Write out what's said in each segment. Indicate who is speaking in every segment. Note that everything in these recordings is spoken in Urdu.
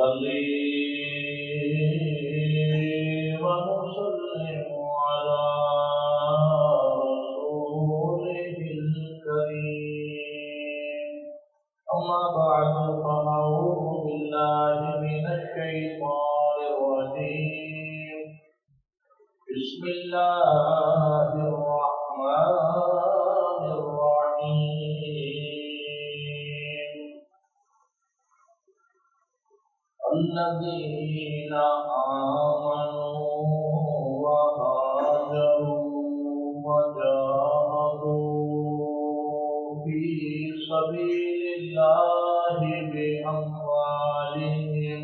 Speaker 1: نصلي ونسلم على رسوله الكريم أما بعد فأعوذ بالله من الشيطان الرجيم بسم الله الرحمن الرحيم الذين آمنوا وهاجروا وجاهدوا في سبيل الله بأموالهم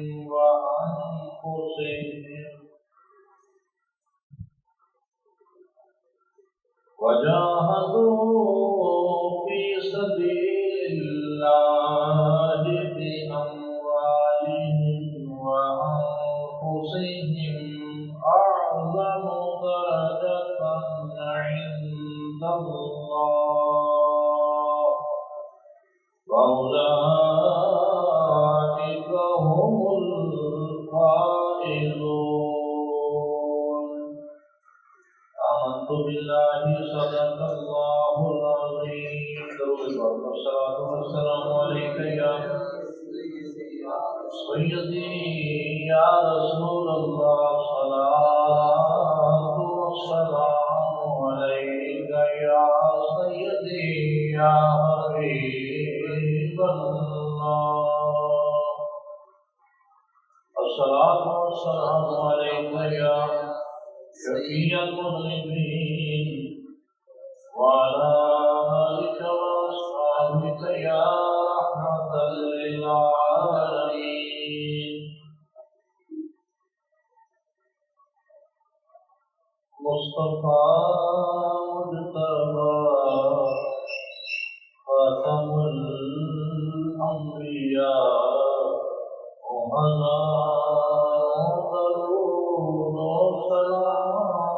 Speaker 1: وأنفسهم أعظم درجة عند الله وأولئك هم الفائزون آمنت بالله صدق الله العظيم والصلاة والسلام عليك يا سيدي يا رسول الله صلاة والسلام عليك يا سيدي يا حبيب الله الصلاة والسلام عليك يا شفيع المذنبين وعلى آلك وأصحابك يا رحمة للعالمين مصطفى مجتبى خاتم الأنبياء وهذا درود وسلامات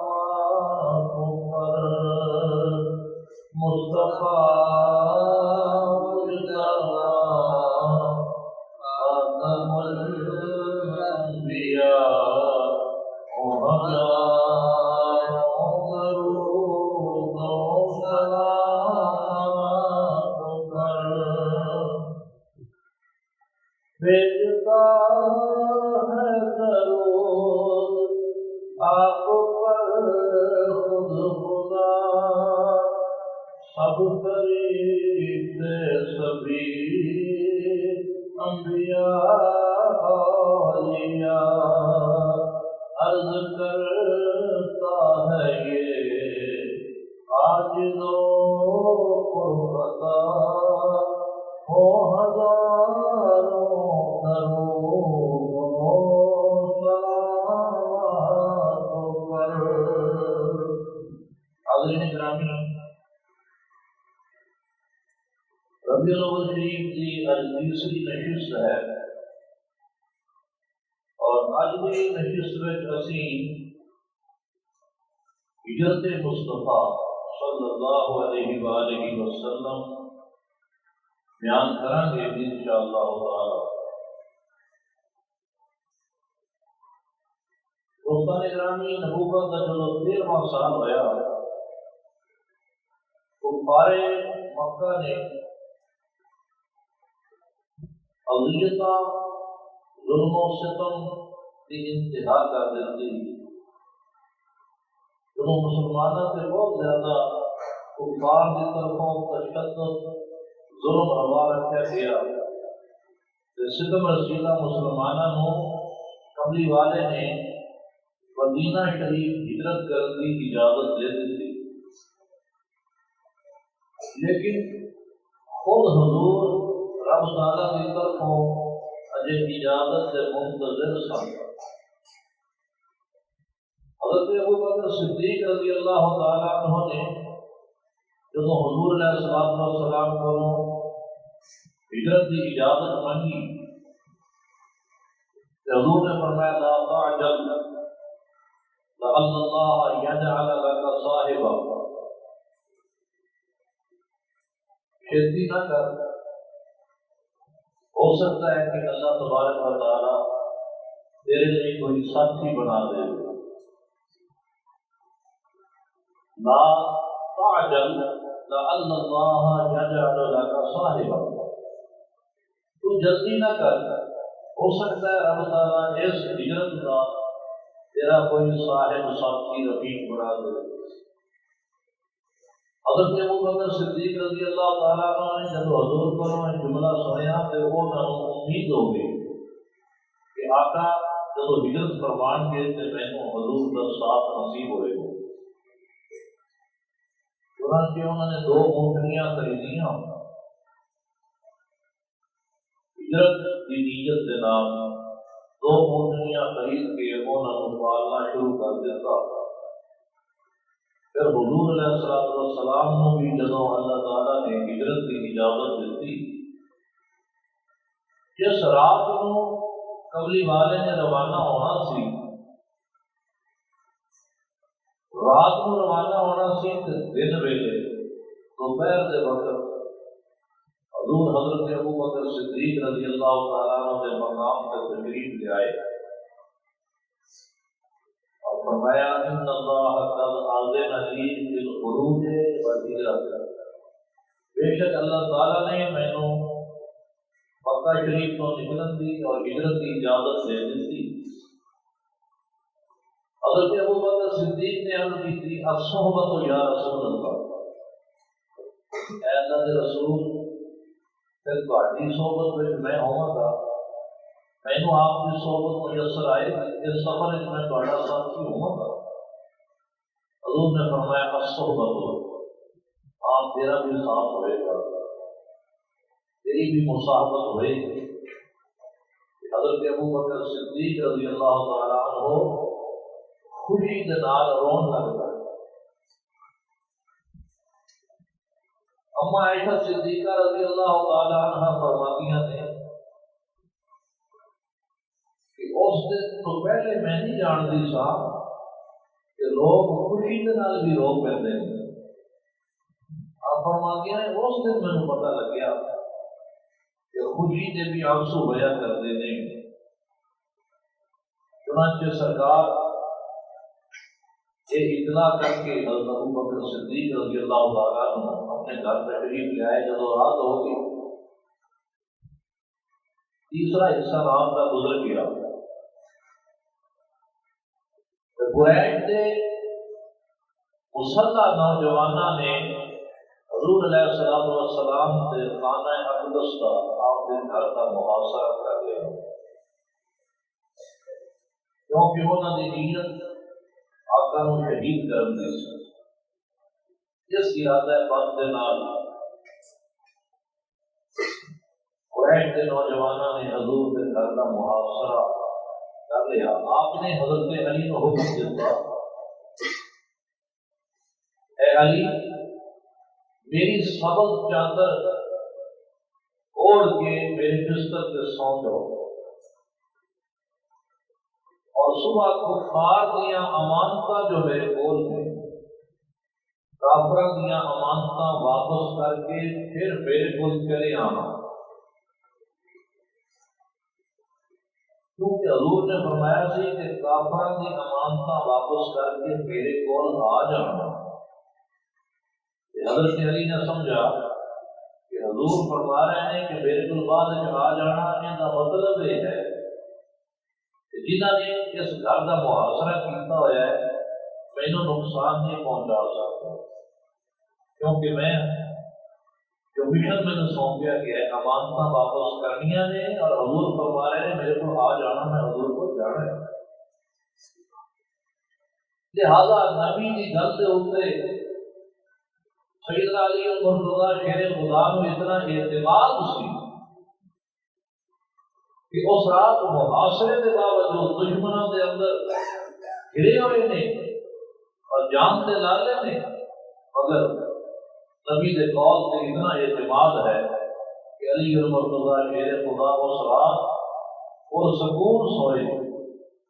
Speaker 1: مصطفى مجتبى خاتم الأنبياء وهذا بھیجتا ہے درود آپ پر خود خدا سب قریب تھے سبھی انبیاء اولیاء عرض کرتا ہے یہ عاجزوں کو خطا ہو ہزاروں حاضرین گرامی، ربیع الاول شریف کی آج تیسری نشست ہے اور اج دی نشست وچ اسی ہجرت مصطفیٰ صلی اللہ علیہ وآلہ وسلم بیان کریں گے انشاءاللہ تعالی۔ دوستان گرامی، نبوت کا جو 13واں سال ہوا کفار مکہ نے اذیت ظلم و ستم کی انتہا کر دیتی، جب مسلمانوں سے بہت زیادہ کفار کی طرفوں تشدد ظلم روا رکھا گیا، ستم رسیدہ مسلمانوں کملی والے نے مدینہ شریف ہجرت کرنے کی اجازت دے دی تھی، لیکن خود حضور رب تعالیٰ کی طرفوں اجے اجازت سے منتظر سن۔ حضرت ابوبکر صدیق رضی اللہ تعالیٰ عنہ نے جب حضور علیہ السلام کو ہجرت کی اجازت مانگی، حضور نے فرمایا لا تعجل لعل اللہ یجعل لک صاحبا، چھتی نہ کر، ہو سکتا ہے کہ اللہ تبارک و تعالیٰ تیرے لیے کوئی ساتھی بنا دے. لا تعجل لعل اللہ یجعل لک صاحبا. تو جلدی نہ کر، ہو سکتا ہے رب تعالیٰ اس ہجرت کا تیرا کوئی صاحب ساتھی رفیق بنا دے. حضرت ابو بکر صدیق رضی اللہ تعالیٰ عنہ نے جب حضور کو جملہ سنیا تو وہ امید ہو گئی کہ آقا جب ہجرت فرمان کے تو مینوں حضور کا ساتھ نصیب ہوئے گا. چنانچہ انہوں نے 2 اونٹنیاں خریدیاں ہجرت کی نیت کے نام. 2 اونٹنیاں خرید کے انہوں نے پالنا شروع کر دیتا. پھر حضور علیہ السلام نے بھی جدوں اللہ تعالیٰ نے ہجرت کی اجازت دیتی، جس رات کو قبلی والے نے روانہ ہونا سی، رات کو روانہ ہونا سی تے دن ویلے دوپہر کے وقت حضور حضرت ابو بکر صدیق رضی اللہ تعالیٰ عنہ کے مقام پر تشریف لے آئے اور فرمایا ان اللہ قد اذن لی بالخروج والہجرۃ. بے شک اللہ تعالیٰ نے مینوں مکہ شریف تو نکلن دی اور ہجرت کی اجازت دے دی. حضرت ابو بکر صدیق نے عرض کی تھی الصحبۃ یا رسول اللہ، اے اللہ کے رسول پھر تہاڈی صحبت میں میں ہوواں گا، مینوں آپ کی صحبت میسر آئے گی، اس سفر میں تہاڈا ساتھی ہوواں گا. حضور نے فرمایا الصحبۃ، آپ تیرا بھی ساتھ ہوئے گا، تیری بھی مصاحبت ہوئے گی. حضرت ابو بکر صدیق رضی اللہ تعالیٰ عنہ خوشی کے نال رون لگ گئے. اما عائشہ صدیقہ رضی اللہ تعالیٰ عنہ فرماتی ہیں کہ اس دن تو پہلے میں نہیں جانتی سا کہ لوگ خوشی کے نال بھی رو پہنتے ہیں. آپ فرماتی ہیں اس دن مجھے پتہ لگ گیا کہ خوشی کے بھی آنسو ہویا کرتے نہیں. چنانچہ سرکار یہ اطلاع کر کے حضرت ابو بکر صدیق رضی اللہ تعالیٰ عنہ اپنے گھر تشریف لے آئے. جب رات ہو گئی، تیسرا حصہ رات کا گزر گیا. قریش کے مسلح نوجوانوں نے حضور علیہ السلام سے خانہ اقدس کا آپ کے گھر کا محاصرہ کر لیا، کیونکہ انہوں نے نیت آقا کو شہید کرنے سے جس ارادہ بند کے نال قریش کے نوجوانوں نے حضور کے گھر کا محاصرہ کر لیا. آپ نے حضرت علی کو حکم دیتا اے علی میری سبز چادر اوڑھ کے میرے بستر پہ سو جاؤ اور صبح کفار دیا امانتاں جو میرے کول ہیں کافراں دیا امانتاں واپس کر کے پھر میرے کول چلے آنا. کیونکہ حضور نے فرمایا سی کہ کافراں دی امانتاں واپس کر کے میرے کول آ جانا. حضرت علی نے سمجھا کہ حضور فرما رہے ہیں کہ میرے کول بعد آ جانا، ان کا مطلب یہ ہے جنہوں نے اس گھر کا محاصرہ کیتا ہوا ہے مینوں نقصان نہیں پہنچا سکتا، کیونکہ میں جو مشن میں نے سونپیا گیا ہے امانتاں واپس کرنیاں نے اور حضور فرما رہے ہیں میرے کو آ جانا، میں حضور کو جانا ہے. لہذا نبی کی گل کے اتنے سیدنا علی المرتضیٰ شیر خدا کو اتنا اعتماد سی کہ اس رات محاصرے کے باوجود دشمنوں کے اندر گھرے ہوئے نے اور جان کے لالے نے، مگر نبی کے قول سے اتنا اعتماد ہے کہ علی المرتضیٰ شیر خدا اس رات اور سکون سوئے،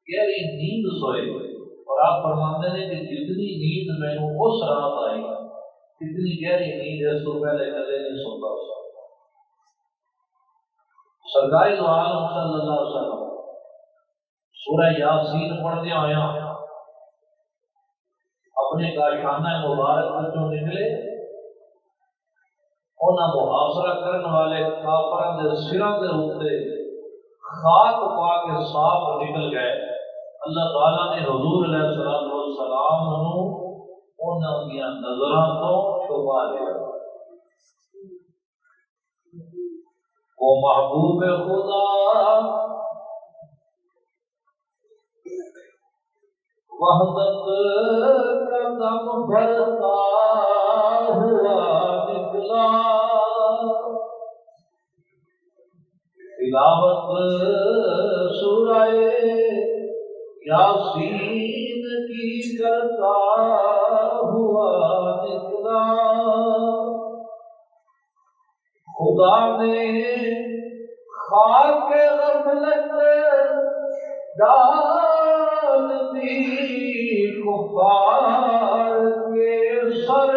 Speaker 1: گہری نیند سوئے. اور آپ فرماتے ہیں کہ جتنی نیند میں اس رات آئی، اتنی گہری نیند اس تو پہلے کبھی نہیں سوتا. سرکاری دو عالم صلی اللہ علیہ وسلم سورہ یاسین پڑھتے آیا اپنے کاشانہ مبارک وچوں نکلے، انہاں محاصرہ کرنے والے کافراں دے سراں دے اوتے خاک پا کے صاف نکل گئے۔ اللہ تعالیٰ نے حضور علیہ الصلوۃ والسلام نوں انہاں دیاں نظراں تو چھپا لیا۔ وہ محبوب خدا وحدت کا دم بھرتا ہوا نکلا، تلاوت سورہ یاسین کی کرتا ہوا نکلا۔ خدا نے خاک غفلت ڈال دی کفار کے سر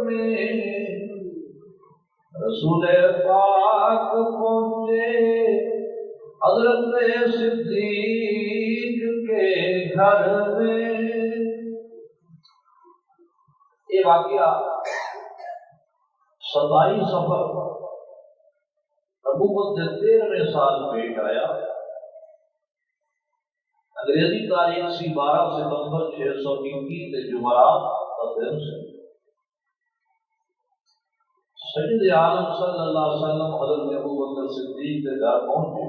Speaker 1: میں، رسول پاک پہنچے حضرت صدیق کے گھر میں۔ یہ واقعہ 27 صفر نبوت کے 13ویں سال پیش آیا۔ انگریزی تاریخ سی 12 ستمبر 621 کے جمعرات کا دن سے سید عالم صلی اللہ علیہ وسلم حضرت ابوبکر صدیق کے گھر پہنچے،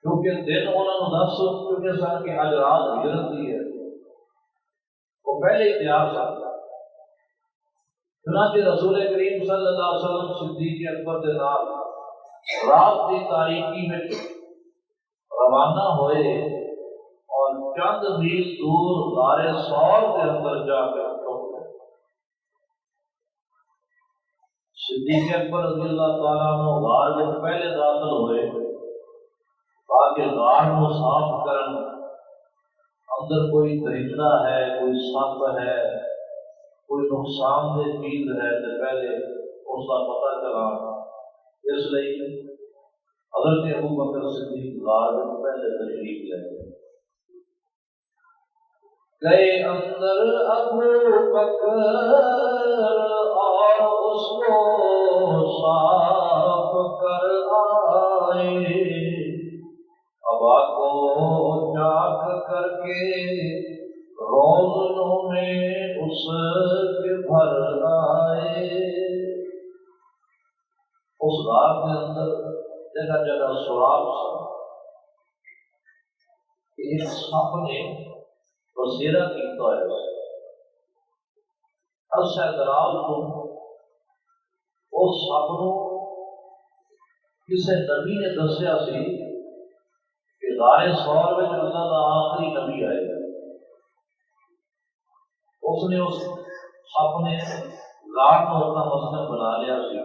Speaker 1: کیونکہ دن انہوں نے 10 چکے سن کہ آج رات ہجرت دی ہے، وہ پہلے ہی تیار تھا۔ چنانچہ رسول کریم صلی اللہ علیہ وسلم صدیق اکبر کے نال رات کی تاریکی میں روانہ ہوئے اور چند میل دور غار ثور کے اندر جا کر چھپ گئے۔ صدیق اکبر رضی اللہ تعالیٰ عنہ غار میں پہلے داخل ہوئے تاکہ غار کو صاف کرن، اندر کوئی درندہ ہے، کوئی سپ ہے، کوئی نقصان دہ چیز ہے تو پہلے اس کا پتہ چلا۔ اس لیے حضرت ابوبکر صدیق غار میں پہلے تشریف لے گئے۔ اندر ابوبکر اور اس کو صاف کر آئے، ہوا کو چاک کر کے روزنوں میں اس کے بھر آئے۔ اس غار کے اندر جگہ جگہ سوراخ سے ایک سپ نے بسیرا کیتا ہے، عرصہ دراز کو اس سپ نو کسی نبی نے دسیا سی کہ غار ثور میں اللہ کا آخری نبی آئے گا۔ اس نے اس سپ نے غار کو اپنا مسکن بنا لیا سی،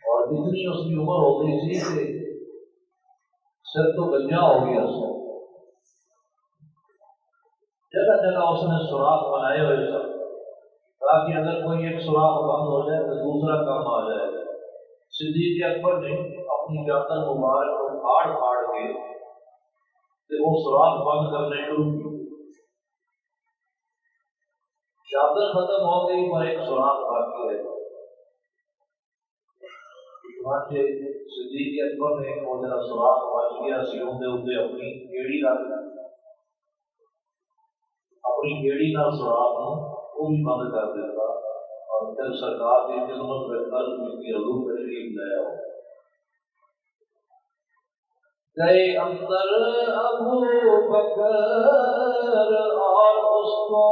Speaker 1: اور اتنی اس کی عمر ہو گئی سی کہ سر تو گنجا ہو گیا سی۔ جگہ جگہ اس نے سوراخ بنائے ہوئے سب تاکہ اگر کوئی ایک سوراخ بند ہو جائے تو دوسرا کام آ جائے۔ صدیق اکبر نے اپنی چادر مبارک کو پھاڑ پھاڑ کے وہ سوراخ بند کرنے شروع کی۔ چادر ختم ہو گئی پر ایک سوراخ باقی ہے۔ چنانچہ صدیق اکبر نے وہ جڑا سوراخ بچ گیا سی اندر اپنی ایڑی رکھ دی، اپنی ایڑی نال سوراخ وہ بھی بند کر دیتا، اور پھر سرکار کی خدمت میں عرض کی حضور تشریف لے آؤ۔ گئے اندر ابوبکر اور اس کو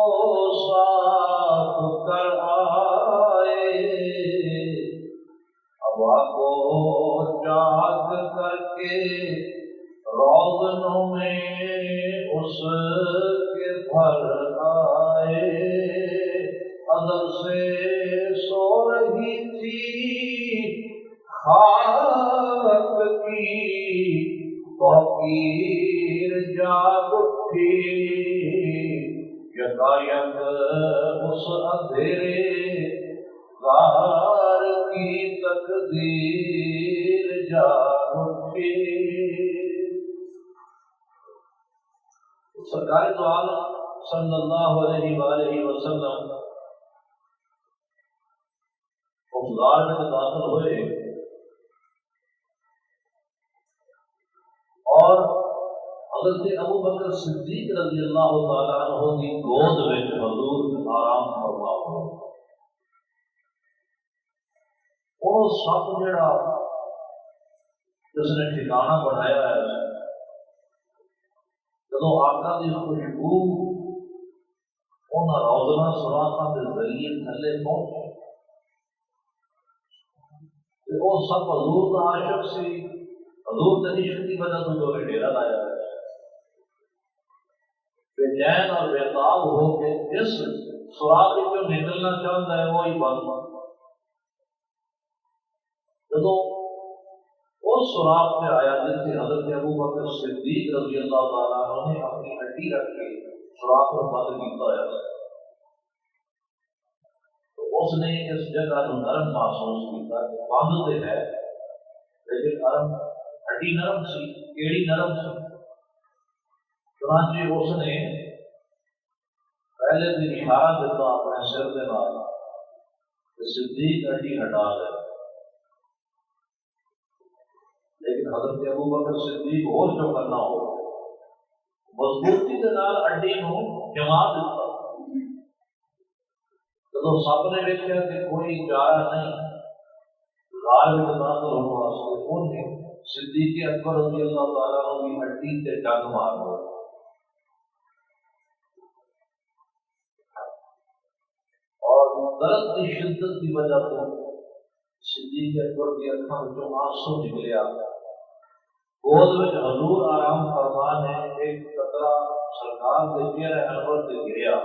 Speaker 1: صاف کر آئے، ہوا کو چاک کر کے روزنوں میں اس کے بھر آئے۔ ازل سے سو رہی تھی خاک کی توقیر جاگ اٹھی، یکایک اس اندھیرے کار کی تقدیر جا رکھی۔ سرکار دو عالم صلی اللہ علیہ وآلہ وسلم غار میں داخل ہوئے اور حضرت ابو بکر صدیق رضی اللہ تعالیٰ عنہ کی گود میں حضور آرام فرما ہوئے۔ وہ سب جڑا جس نے ٹھکانہ بنایا ہے، جدو آقا کی خوشبو ان روزنہ سوراخاں کے ذریعے تھلے پہنچے، وہ سب حضور کا عاشق سی، حضور کے عشق کی وجہ سے جو ڈیرا لایا ہے، بے چین اور بےتاب ہو کے جس سوراخ جو نکلنا چاہتا ہے وہی بند۔ جب اس سوراخ سے آیا جس سے حضرت ابو بکر صدیق رضی اللہ تعالیٰ عنہ نے اپنی ہڈی رکھ کے سوراخ کو بند کیا ہے، اس نے اس جگہ کو نرم محسوس کیا کہ بند تو ہے لیکن ہڈی نرم سی، کیڑی نرم سی۔ چنانچہ اس نے پہلے بھی اشارہ دیتا اپنے سر کے نال کہ صدیق ہڈی ہٹا دے، لیکن حضرت ابو بکر صدیق اور جو کرنا ہو مضبوطی کے نال ہڈی کو جما دیتا۔ جب سب نے دیکھا کہ کوئی چارہ نہیں غار میں داخل ہونے واسطے، انہیں صدیق اکبر رضی اللہ تعالیٰ عنہ کی ہڈی سے ڈنگ مارا اور درد کی شدت کی وجہ سے صدیق اکبر کی آنکھوں میں آنسو نکلیا۔ گود میں حضور آرام فرما نے ایک قطرہ سرکار کے چہرے انور سے گریا،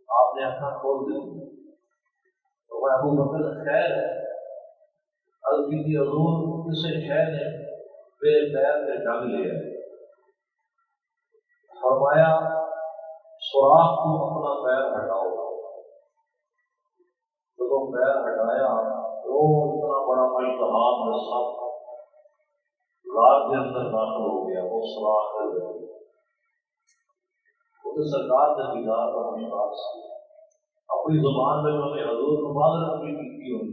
Speaker 1: آپ نے آنکھیں کھول دی تو میں ابو بکر خیر ہے، عرض کی حضور کسی شہر نے میرے پیر سے ڈنگ لیا، فرمایا سوراخ کو اپنا پیر ہٹاؤ۔ جب وہ پیر ہٹایا وہ اتنا بڑا التحاب میں سب غار کے اندر داخل ہو گیا، وہ سوراخ کر گیا۔ وہ سرکار نے دیدار اپنی بات سے اپنی زبان میں انہوں نے حضور کو معذرت بھی کی ہوئی۔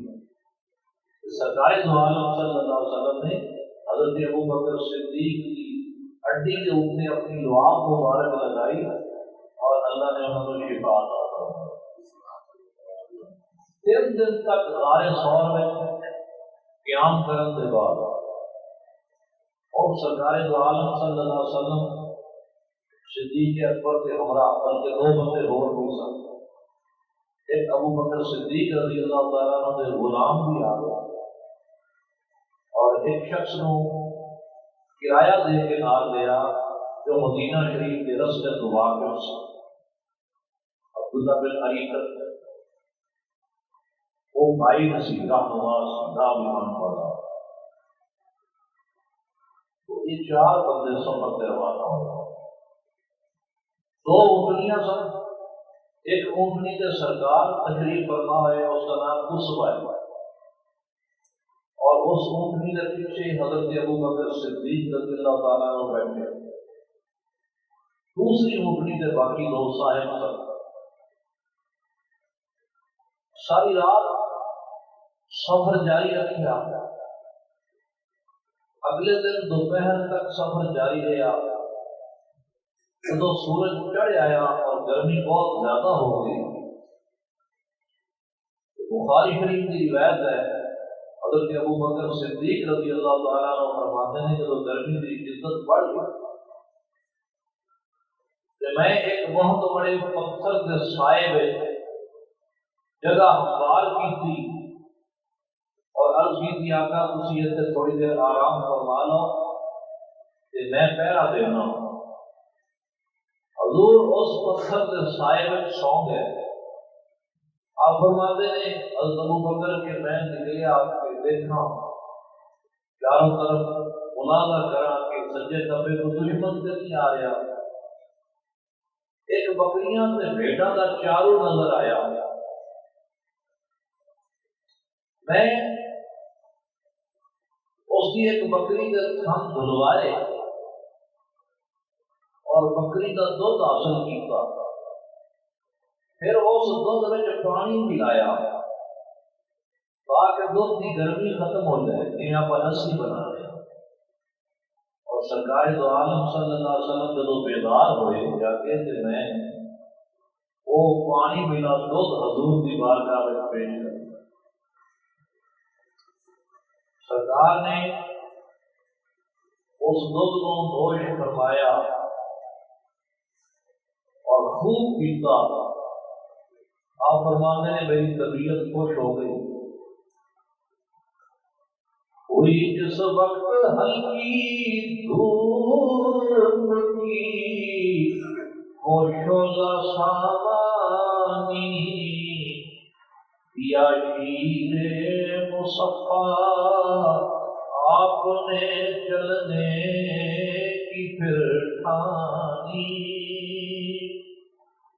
Speaker 1: سرکار دو عالم صلی اللہ علیہ وسلم نے حضرت ابو بکر صدیق کی ہڈی کے اوپر اپنی لعاب مبارک لگائی اور اللہ نے انہوں نے شفا عطا فرمائی۔ 3 دن تک غار ثور میں قیام کرنے کے بعد اور سرکار دو عالم صلی اللہ علیہ وسلم صدیق اکبر کے ہمراہ بلکہ 2 بندے اور بھی ساتھ، ایک ابو بکر صدیق رضی اللہ تعالیٰ عنہ کے غلام بھی آ گیا اور ایک شخص کو کرایہ دے کے نال لیا جو مدینہ شریف کے رستے تو واقع سے عبداللہ بن عریقت وہ بھائی نصیب رہنما سیدھا ایمان والا، تو یہ 4 بندے سفر پہ روانہ ہو۔ 2 اونٹنیاں سن، ایک اونٹنی کے سرکار تشریف فرما ہے اس کا نام قصبہ ہے، اور اس اونٹنی کے پیچھے حضرت ابو بکر صدیق رضی اللہ تعالیٰ عنہ بیٹھے۔ دوسری اونٹنی کے باقی 2 صاحب سن۔ ساری رات سفر جاری رکھا، اگلے دن دوپہر تک سفر جاری رہا۔ جب سورج چڑھ آیا اور گرمی بہت زیادہ ہو گئی، بخاری شریف کی روایت ہے حضرت ابو بکر صدیق رضی اللہ تعالیٰ عنہ فرماتے ہیں جب گرمی کی شدت بڑھ گئی تو میں ایک بہت بڑے پتھر کے سائے میں جگہ ہموار کی تھی اور عرض کی تھی آقا تسی اتنے تھوڑی دیر آرام فرما لو کہ میں پہرا دینا ہوں۔ حضور اس پتھر کے سائے میں سو گئے۔ آپ فرماتے ہیں حضرت ابو بکر کہ میں نکلیا کہ دیکھا چاروں طرف ملاحظہ کرا کہ سجے کبے کو دشمن سے نہیں آ رہا، ایک بکریاں سے بھیڑا کا چاروں نظر آیا، میں اس کی ایک بکری کے تھن دھلوائے اور بکری کا دودھ حاصل کیا، پھر اس دودھ میں پانی ملایا تاکہ دودھ کی گرمی ختم ہو جائے، یہ آپ لسی بنا رہے ہیں۔ اور سرکار دو عالم صلی اللہ علیہ وسلم جب بیدار ہوئے جا کے میں وہ پانی ملا دودھ حضور کی بارگاہ میں پیش کر، سرکار نے اس دودھ کو نوش فرمایا اور خوب پیتا۔ آپ فرمانے نے میری طبیعت خوش ہو گئی، ہوئی جس وقت ہلکی دھوپ کی وہ شعلہ سامانی، یا شیر مصفا آپ نے چلنے کی پھر ٹھانی،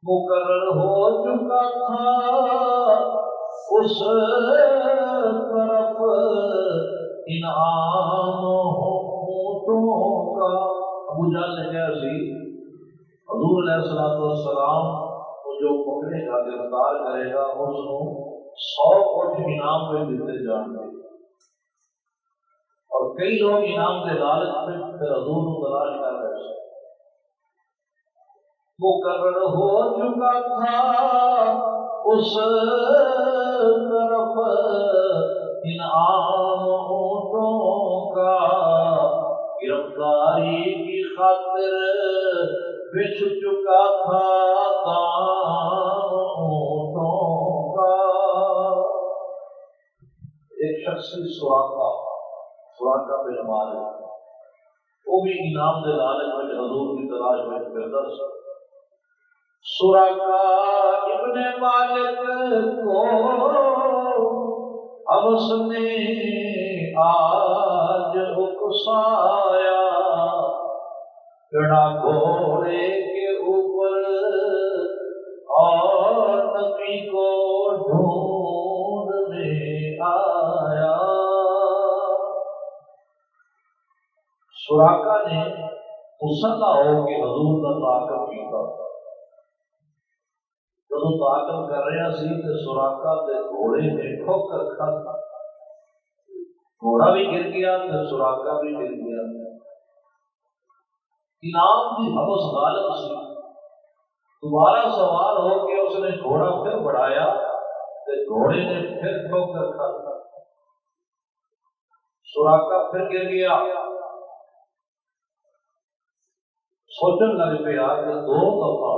Speaker 1: مقرر ہو چکا تھا اس طرف انعام ہوٹوں کا۔ ابو جہل نے کہا سی حضور علیہ السلام کو جو پکڑے گا گرفتار کرے گا اس کو 100 اونٹ انعام پہ دیتے جان گے، اور کئی لوگ انعام کے لالچ میں پھر حضور کو تلاش کر رہے ہیں۔ مقرر ہو چکا تھا اس طرف انعام ہوٹوں کا، گرفتاری کی خاطر بچھ چکا تھا دام ہوٹوں کا۔ ایک شخص سراقہ بن مالک، وہ بھی انعام کے لالچ میں حضور کی تلاش میں فردوس۔ سراقہ ابن مالک کو حوث نے آج اکسایا، چڑھا گھوڑے کے اوپر اور نبی کو ڈھونڈنے آیا۔ سراقہ نے مسلح ہو کے حضور کا تعاقب کیا، جب تعاقب کر رہا سی تو سراقہ کے گھوڑے نے ٹھوکر کھائی، گھوڑا بھی گر گیا تو سراقہ بھی گر گیا۔ انعام کی حوث غالب سی، دوبارہ سوار ہو کے اس نے گھوڑا پھر بڑھایا تو گھوڑے نے پھر ٹھوکر کھائی، سراقہ پھر گر گیا۔ سوچنے لگ پیا کہ 2 دفعہ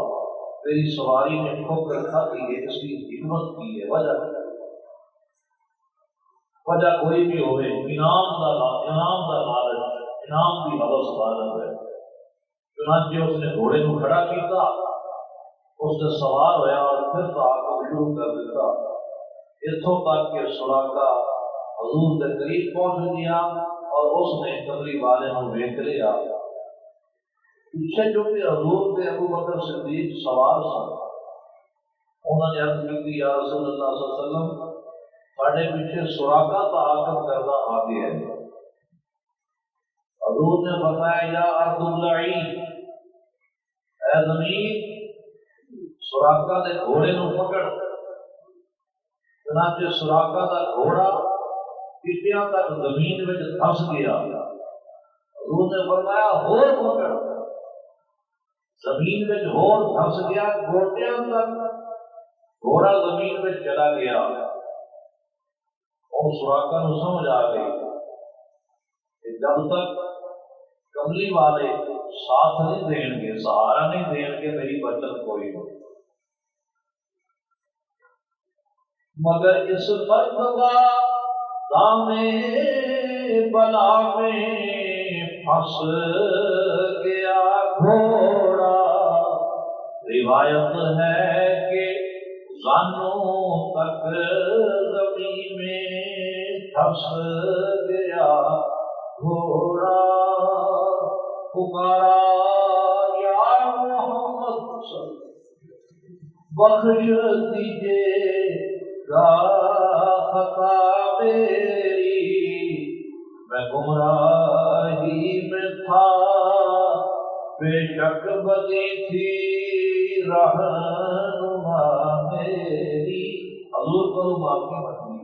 Speaker 1: تیری سواری نے ٹھوکر کھاتی ہے، اس کی حکمت کی ہے، وجہ کوئی بھی ہوئے، انعام کا لالچ، انعام کی حوث غالب ہے۔ چنانچہ اس نے گھوڑے کو کھڑا کیا، اس نے سوار ہوا اور پھر تعاقب شروع کر دیتا، اتوں تک کہ سراقہ حضور کے قریب پہنچ گیا اور اس نے قبری والے کو دیکھ لیا۔ پیچھے جو کہ حضور کے ابو بکر صدیق سوار سن، انہوں نے عرض کی یا رسول اللہ صلی اللہ علیہ وسلم ساڑھے پیچھے سراقہ تعاقب کرنا آگے ہے۔ حضور نے فرمایا یا ارض ابلعی، اے زمین سراقہ کے گھوڑے کو پکڑ۔ چنانچہ سراقہ کا گھوڑا پیٹیاں تک زمین میں دھس گیا۔ حضور نے فرمایا ہور پکڑ، زمین میں ہور دھس گیا، گوٹیاں تک گھوڑا زمین میں چلا گیا۔ اور سراقہ کو سمجھ آ گئی کہ جب تک کملی والے ساتھ نہیں دیں گے، سہارا نہیں دیں گے، میری بچت کوئی ہو۔ مگر اس مرتبہ دامے بلا میں پھنس گیا گھوڑا، روایت ہے کہ زانوں تک زمین میں پھنس گیا گھوڑا۔ پکارا یا محمد بخش دیجیے گا خطا میری، میں گمراہی میں تھا، بے شک بدی تھی رہنما میری۔ حضور کو معافی مانگی۔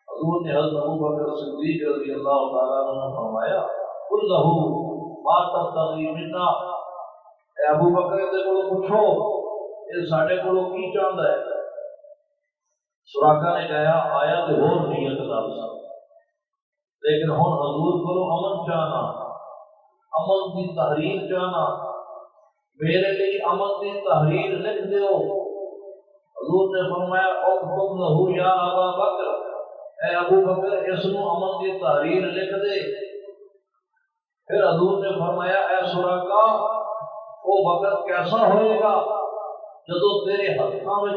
Speaker 1: حضور نے حضرت ابوبکر صدیق رضی اللہ تعالیٰ عنہ نے فرمایا قل لہ ما تبتغی منا، اے ابو بکر دے کولو پوچھو یہ ساڈے کولو کی چاہندا ہے؟ سراقہ نے کہا آیا تے ہور نیت نال سی، لیکن ہن حضور کولو امن چاہنا، امن کی تحریر چاہنا، میرے لیے امن کی تحریر لکھ دیو۔ حضور نے فرمایا اکتب لہ یا ابا بکر، اے ابو بکر اس نو امن کی تحریر لکھ دے۔ پھر حضور نے فرمایا اے سراقہ وہ وقت کیسا ہوئے گا جدو تیرے ہاتھوں میں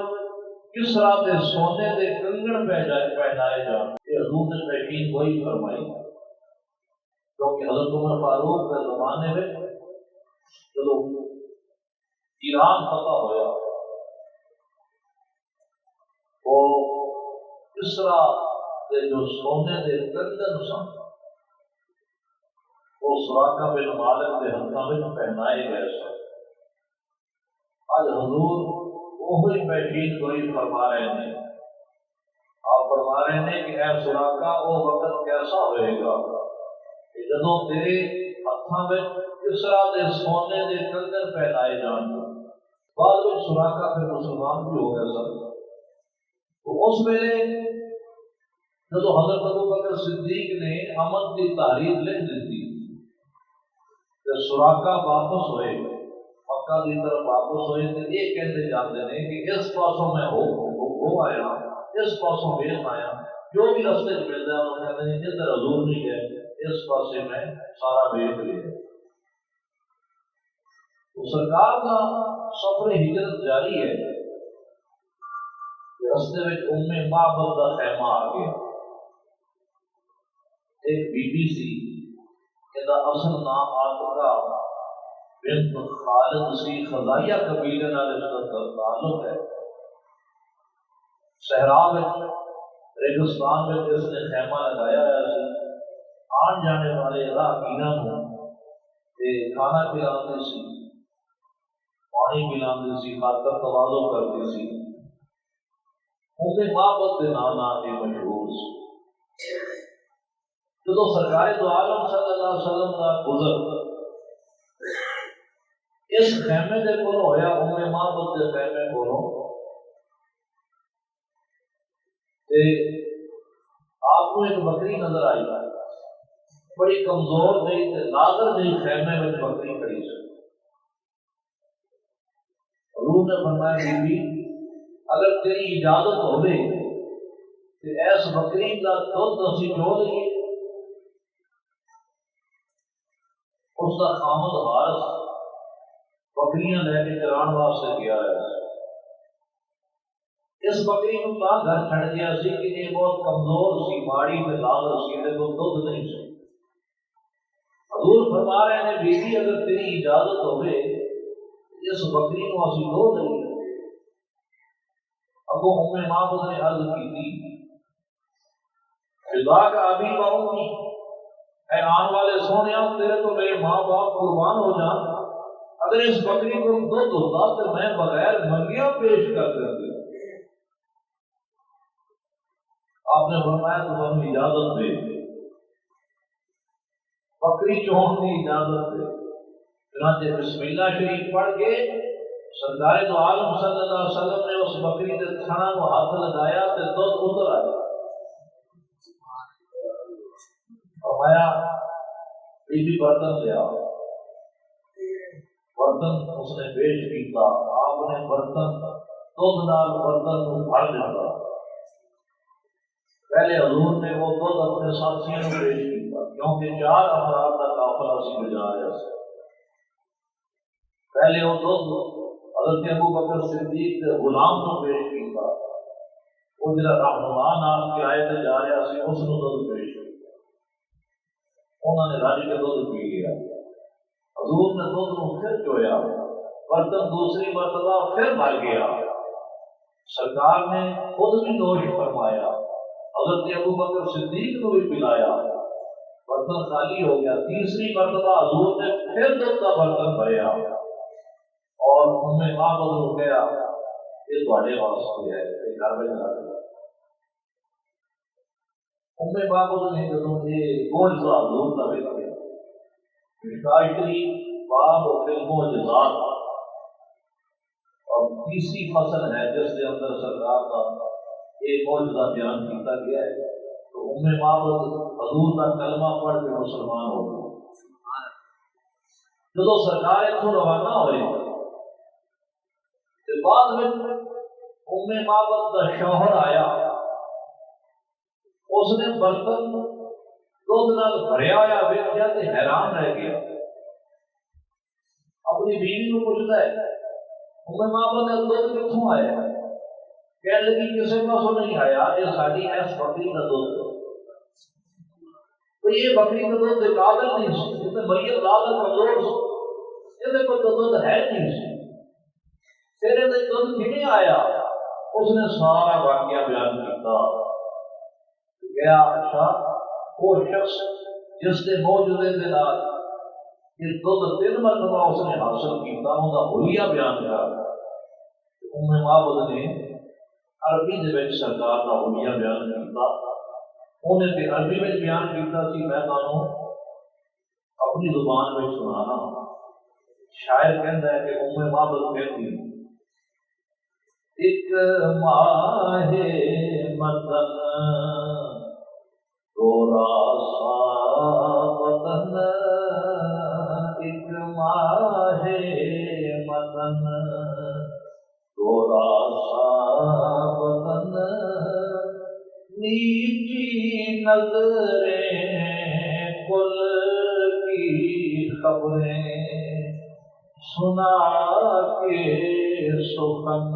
Speaker 1: کسرا دے سونے دے کنگن پہنائے جان۔ یہ حضور نے پیشین وہی فرمائی، کیونکہ حضرت عمر فاروق کے زمانے میں جدو ایران فتح ہوا وہ کسرا دے جو سونے دے کنگن سن وہ سراقہ بن مالک کے ہاتھوں میں پہنائے گئے سن۔ آج حضور وہی پیشین گوئی فرما رہے ہیں، آپ فرما رہے ہیں کہ اے سراقہ وہ وقت کیسا ہوئے گا کہ جدوں تیرے ہاتھوں میں کسرا دے سونے دے کنگن پہنائے جان گے۔ بعد میں سراقہ پھر مسلمان بھی ہو گئے سن۔ تو اس ویلے جدو حضرت ابوبکر صدیق نے امن کی تحریر لکھ دی تو سراقہ واپس ہوئے، مکہ کی طرف واپس ہوئے تو یہ کہتے جاتے ہیں کہ اس پاسوں میں ہو آیا، اس پاسوں ویخ آیا، جو بھی رستے ملتا ہے انہوں کہتے ہیں ادھر حضور نہیں ہے، اس پاسے میں سارا ویخ لیا۔ تو سرکار کا سفر ہجرت جاری ہے، رستے میں معبد کا خیمہ آ گیا۔ ایک بی بی سی، یہ اصل نام عاتقہ بنت خالد سی، خزائیہ قبیلے نال اس کا تعلق ہے۔ صحرا میں ریگستان میں اس نے خیمہ لگایا ہے، آن جانے والے راہگیراں نوں کھانا کھلاندی سی، پانی پلاندی سی، خاطر تواضع کرتی سی۔ معبد کے نام یہ مشہور سی۔ جدو سرکار دو عالم صلی اللہ علیہ وسلم کا گزر اس خیمے دے کولوں ہویا، معبد کے خیمے کولوں، تے آپ کو ایک بکری نظر آئی، بڑی کمزور گئی تے ناظر گئی خیمے میں بکری کھڑی سی۔ حضور نے فرمایا بی بی اگر تیری اجازت ہوے تے ایس بکری کا دودھ اسی جو لئیے۔ اس کا خامد حارث بکریاں لے کے چران واسطے گیا ہے، اس بکری کو تا گھر چھڑ گیا سی کہ یہ بہت کمزور سی، ماڑی تے ناظر سی، تے کو دودھ نہیں سی۔ حضور فرما رہے ہیں بی بی اگر تیری اجازت ہوے اس بکری کو اسی دو لئیے۔ ابو معبد نے عرض کی تھی فدا کا ابھی باؤں، اے آن والے سونے تیرے تو میرے ماں باپ قربان ہو جان، اگر اس بکری کو دودھ ہوتا تو میں بغیر منگیاں پیش کر دیتا۔ آپ نے فرمایا تو ہم اجازت دے، بکری چون کی اجازت دے۔ چنانچہ بسم اللہ شریف پڑھ کے سرکار دو عالم صلی اللہ علیہ وسلم نے اس بکری کے تھنا کو ہاتھ لگایا تو دودھ اتر آیا۔ فرمایا بی بی برتن لے آؤ، برتن اس نے پیش کیتا، آپ نے برتن دودھ نال برتن کو بھر دیتا۔ پہلے حضور نے وہ دودھ اپنے ساتھیوں کو پیش کیتا، کیونکہ 4 افراد کا قافلہ سی بجا رہا سی۔ پہلے وہ دودھ حضرت ابوبکر صدیق کے غلام کو پیش کیتا، وہ جڑا رہنما نام کرائے تے جا رہا سی اس نوں دودھ پیش کیتا، انہوں نے رج کے دودھ پی لیا۔ حضور نے دودھ نوں پھر چویا، برتن دوسری مرتبہ پھر بھر گیا، سرکار نے خود بھی نوش فرمایا، حضرت ابو بکر صدیق کو بھی پلایا، برتن خالی ہو گیا۔ تیسری مرتبہ حضور نے پھر دودھ کا برتن بھریا اور ان میں معبد ہو گیا، یہ تھوڑے واسطے ہے، یہ گھر میں جا کے ان میں معبد نے جب یہ معجزہ حضور کا دیکھ گیا مشکاشری باب و فلم و جزات، اور تیسری فصل ہے جس کے اندر سرکار کا ایک معجزہ بیان کیا گیا ہے۔ تو معبد حضور کا کلمہ پڑھ کے مسلمان ہو گئے۔ جب سرکار اتوں روانہ ہوئے تو بعد میں معبد کا شوہر آیا، اس نے برتن دودھ نال بھریا ہوا ویکھیا تے حیران رہ گیا، اپنی بیوی کو پوچھتا ہے معبد کا دودھ کتوں آیا؟ کہنے لگی کسی پاسوں نہیں آیا، یہ ساری ایس بکری کا دودھ، یہ بکری کا دودھ قابل نہیں سی، یہ تو میت لال کمزور سی، یہ کوئی دودھ ہے نہیں سی، پھر یہ دودھ کھنے آیا؟ اس نے سارا واقعہ بیان کیا گیا۔ اچھا وہ شخص جس کے معجزے کے نال یہ دودھ 3 مرتبہ اس نے حاصل کیا، ان کا حلیہ بیان کیا۔ معبد نے عربی دے وچ سرکار کا حلیہ بیان کیا، انہیں تے عربی میں بیان کیا کہ میں تانوں اپنی زبان میں سنانا۔ شاعر کہندا ہے کہ معبد کہتی ایک ماہ مدن گورا سا وطن، ایک ماہ مدن گورا سا وطن، نیچی نظریں کل کی خبریں سنا کے سخن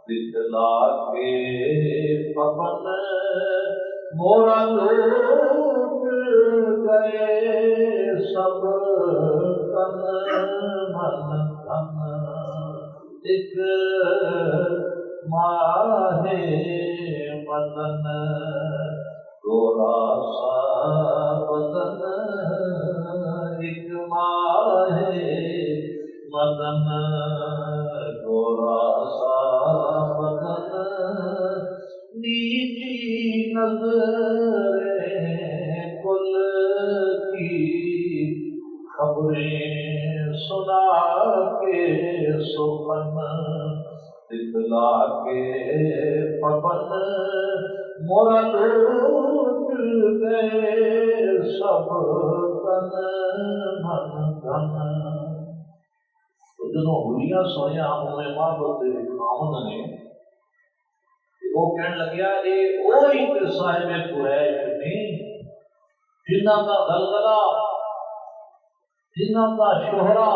Speaker 1: دکھلا کے پون، مورا لوٹ گئے سب تن من دھن، ایک ماہ مدن گورا سا وطن، ایک ماہ مدن گورا سا وطن، نیچی نظریں کل کی خبریں سنا کے سخن دکھلا کے پون، مورا لوٹ گئے سب تن من دھن۔ جب حلیہ سنیا معبد کے خاوند نے، وہ کہنے لگیا یہ وہی تے صاحب قریش نہیں جنہاں کا غلغلہ، جنہاں کا شہرا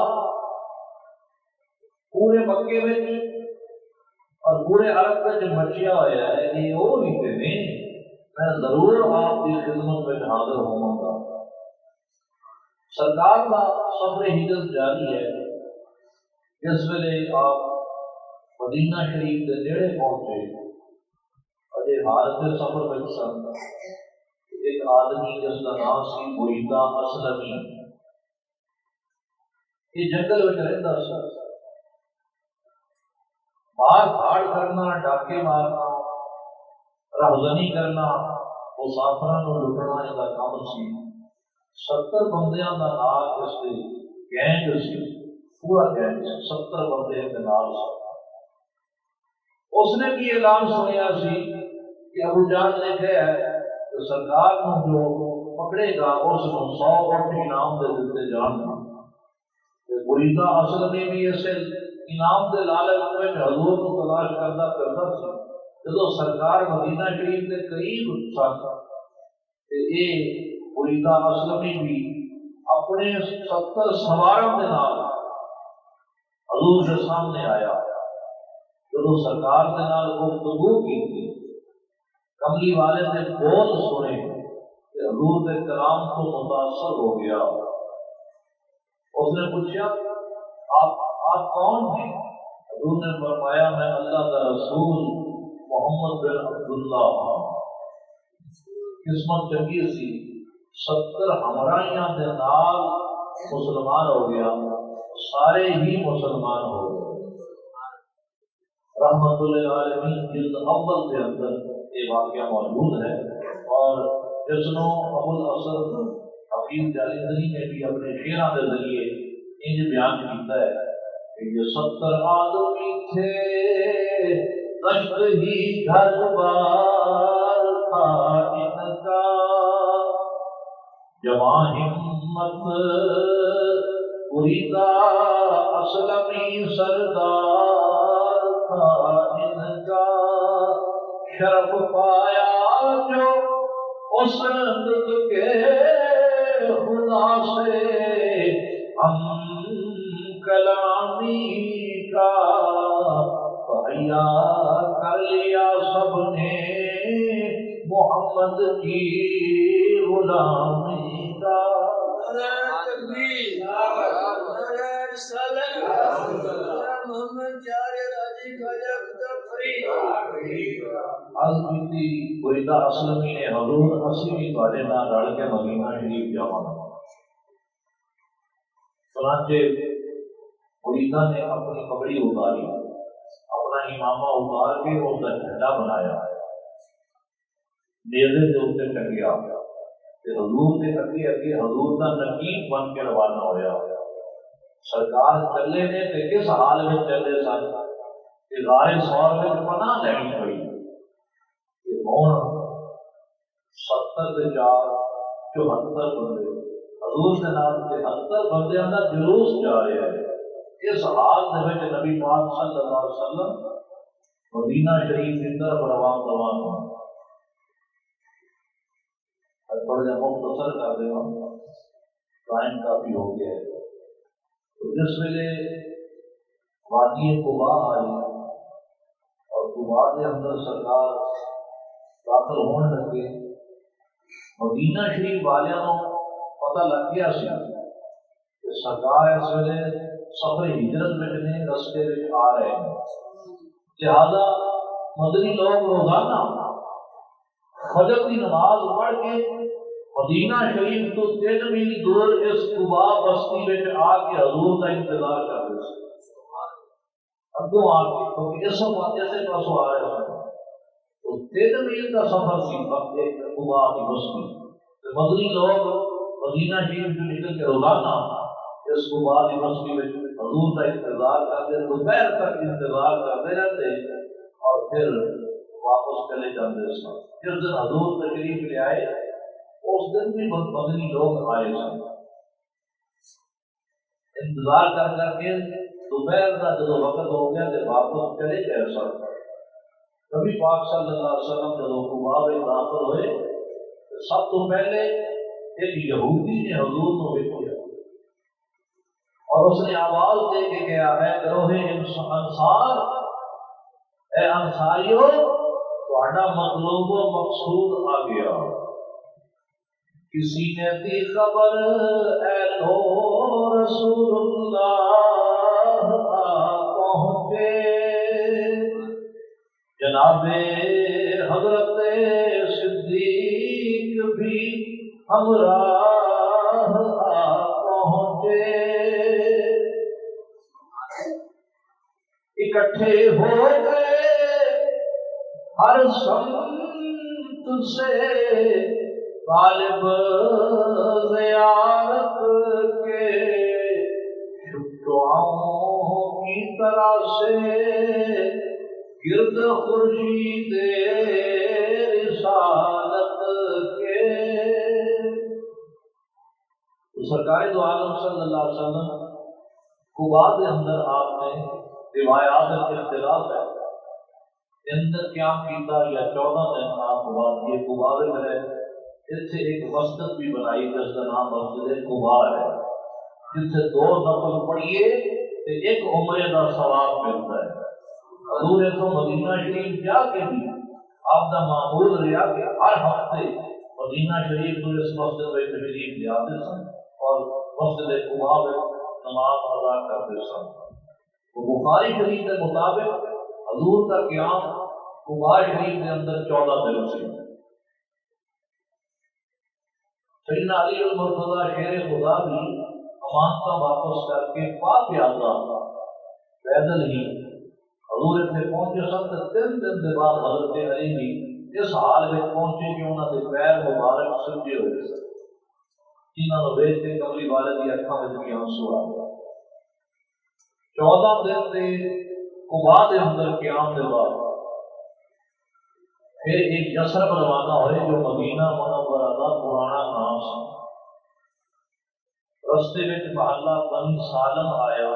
Speaker 1: پورے مکے میں اور پورے عرب میں مچیا ہوا ہے، یہ وہی تے نہیں، میں ضرور آپ کی خدمت میں حاضر ہوں گا۔ سرکار کا سفر ہجرت جاری ہے، جس ویلے آپ مدینہ شریف کے نیڑے پہنچے، اجے حالت سفر میں سن، ایک آدمی جس کا نام سی بریدہ اسلمی، یہ جنگل میں رہتا سا، مار پھاڑ کرنا، ڈاکے مارنا، راہزنی کرنا، مسافراں کو لٹنا اس کا کام سی۔ 70 بندیاں کا نام اس کے گینگ سی، پورا گینگ سی، 70 بندے کے نام سی۔ اس نے بھی اعلان سنیا سی کہ ابو جان نے کہا ہے کہ سرکار کو جو پکڑے گا اس کو 100 اونٹ انعام دے دیتے جان گے۔ بریدہ اسلمی بھی اسے انعام دے لالچ میں حضور کو تلاش کرتا سی۔ جب سرکار مدینہ شریف کے قریب سن، یہ بریدہ اسلمی بھی اپنے 70 سواراں کے نال حضور کے سامنے آیا۔ جب سرکار کے نال گفتگو کی تھی، کملی والے نے بول سنے کہ حضور کے کلام کو متاثر ہو گیا۔ اس نے پوچھا آپ کون ہیں؟ حضور نے فرمایا میں اللہ کا رسول محمد بن عبداللہ ہاں، قسمت چنگی سی 70 ہمراہیاں دے نال مسلمان ہو گیا، سارے ہی مسلمان ہو گئے۔ رحمت للعالمین جلد اول کے اندر یہ واقعہ موجود ہے، اور اس نو ابو الاسد حفیظ جالندری نے بھی اپنے شعراں کے ذریعے انج بیان کیتا ہے کہ یہ 70 آدمی تھے، دشت ہی گھر بار تھا ان کا، جواں ہمت بریدہ اسلمی سردار تھا ان کا، شرف پایا جو اس لطف کے خدا سے ہم کلامی کا، حیا کر لیا سب نے محمد کی غلامی کا۔ بریدہ اسلمی نے حضور اسی بھی تواڈے نال رل کے مدینہ شریف جاواں، چنانچہ بریدہ نے اپنی پگڑی اتاری، اپنا امامہ اتار کے اس کا جھنڈا بنایا، نیزے کے اوپر ٹنگیا، حضور کے اگے اگے حضور کا نقیب بن کے روانہ ہویا۔ سرکار چلے نے تے کس حال میں چلے سن کہ غار ثور میں پناہ لینی پئی، کہ ہن 70 تے 4 74 بندے حضور کے نام 73 بندیاں دا جلوس جا رہا ہے۔ اس حال دے وچ نبی پاک صلی اللہ علیہ وسلم مدینہ شریف کی طرف روان ہو۔ تھوڑا جا مختصر کر دے ٹائم کافی ہو گیا ہے۔ تو جس ویلے وادی قباء آئی اور قباء کے اندر سرکار داخل ہونے لگے، مدینہ شریف والوں کو پتہ لگ گیا سی کہ سرکار اس ویلے سفر ہجرت میں نے رستے میں آ رہے ہیں، لہذا مدنی لوگ روزانہ فجر کی نماز پڑھ کے مدینہ شریف تو 3 میل دور اس قباء بستی میں آ کے حضور کا انتظار کر رہے تھے، اگوں آ کے کیونکہ اس وقت ایسے پاسوں آ رہے تھے، تو 3 میل کا سفر سی قباء کی بستی، مدنی لوگ مدینہ شریف سے نکل کے روزانہ اس قباء کی بستی میں حضور کا انتظار کرتے، دوپہر تک انتظار کرتے رہتے اور پھر واپس چلے جاتے سن۔ جس دن حضور تشریف لے آئے اس دن بھی مدنی لوگ آئے سن، انتظار کر کر کے دوپہر کا جب وقت ہو گیا تو واپس چلے گئے سن۔ نبی پاک صلی اللہ علیہ وسلم جب قباء میں داخل ہوئے تو سب تو پہلے ایک یہودی نے حضور کو دیکھا اور اس نے آواز دے کے کہا ہے گروہ انصار، اے انصاریو تہاڈا مطلوب و مقصود آ گیا، کسی نے دی خبر اے لو رسول اللہ پہنچے، جناب حضرت صدیق بھی ہمراہ پہنچے، اکٹھے ہو گئے ہر سمت سے طالب زیارت کے، شعاعوں کی طرح سے گرد خورشید رسالت کے۔ سرکار دو عالم صلی اللہ علیہ وسلم قباء کے اندر آپ نے روایات کے اختلاف ہے اندر قیام کیتا یا 14 دن آپ وادی قباء میں رہے، اس سے ایک مسجد بھی بنائی جس کا نام مسجد قباء ہے، جس سے 2 نفل پڑھیے تو ایک عمرے کا ثواب ملتا ہے۔ حضور تو مدینہ شریف جا کے بھی آپ کا معمول رہا کہ ہر ہفتے مدینہ شریف کو اس مسجد میں تشریف لے آتے سن اور مسجد قباء میں نماز ادا کرتے سن۔ تو بخاری شریف کے مطابق حضور کا قیام قباء شریف کے اندر 14 دن سے سیدنا علی المرتضیٰ شیر خدا بھی امانتہ واپس کر کے پاک یادہ پیدل ہی حضور سے پہنچے سن تو 3 دن کے بعد حضرت علی بھی اس حال میں پہنچے کہ انہوں کے پیر مبارک سجے ہوئے سن، جنہوں نے ویچ کے کملی والے کی اکھاں وچ آنسو آ گیا۔ 14 دن کے قباء کے اندر قیام کے بعد پھر ایک یثرب روانہ ہوئے جو مدینہ منورہ کا پرانا نام سی۔ رستے میں محلہ بنی سالم آیا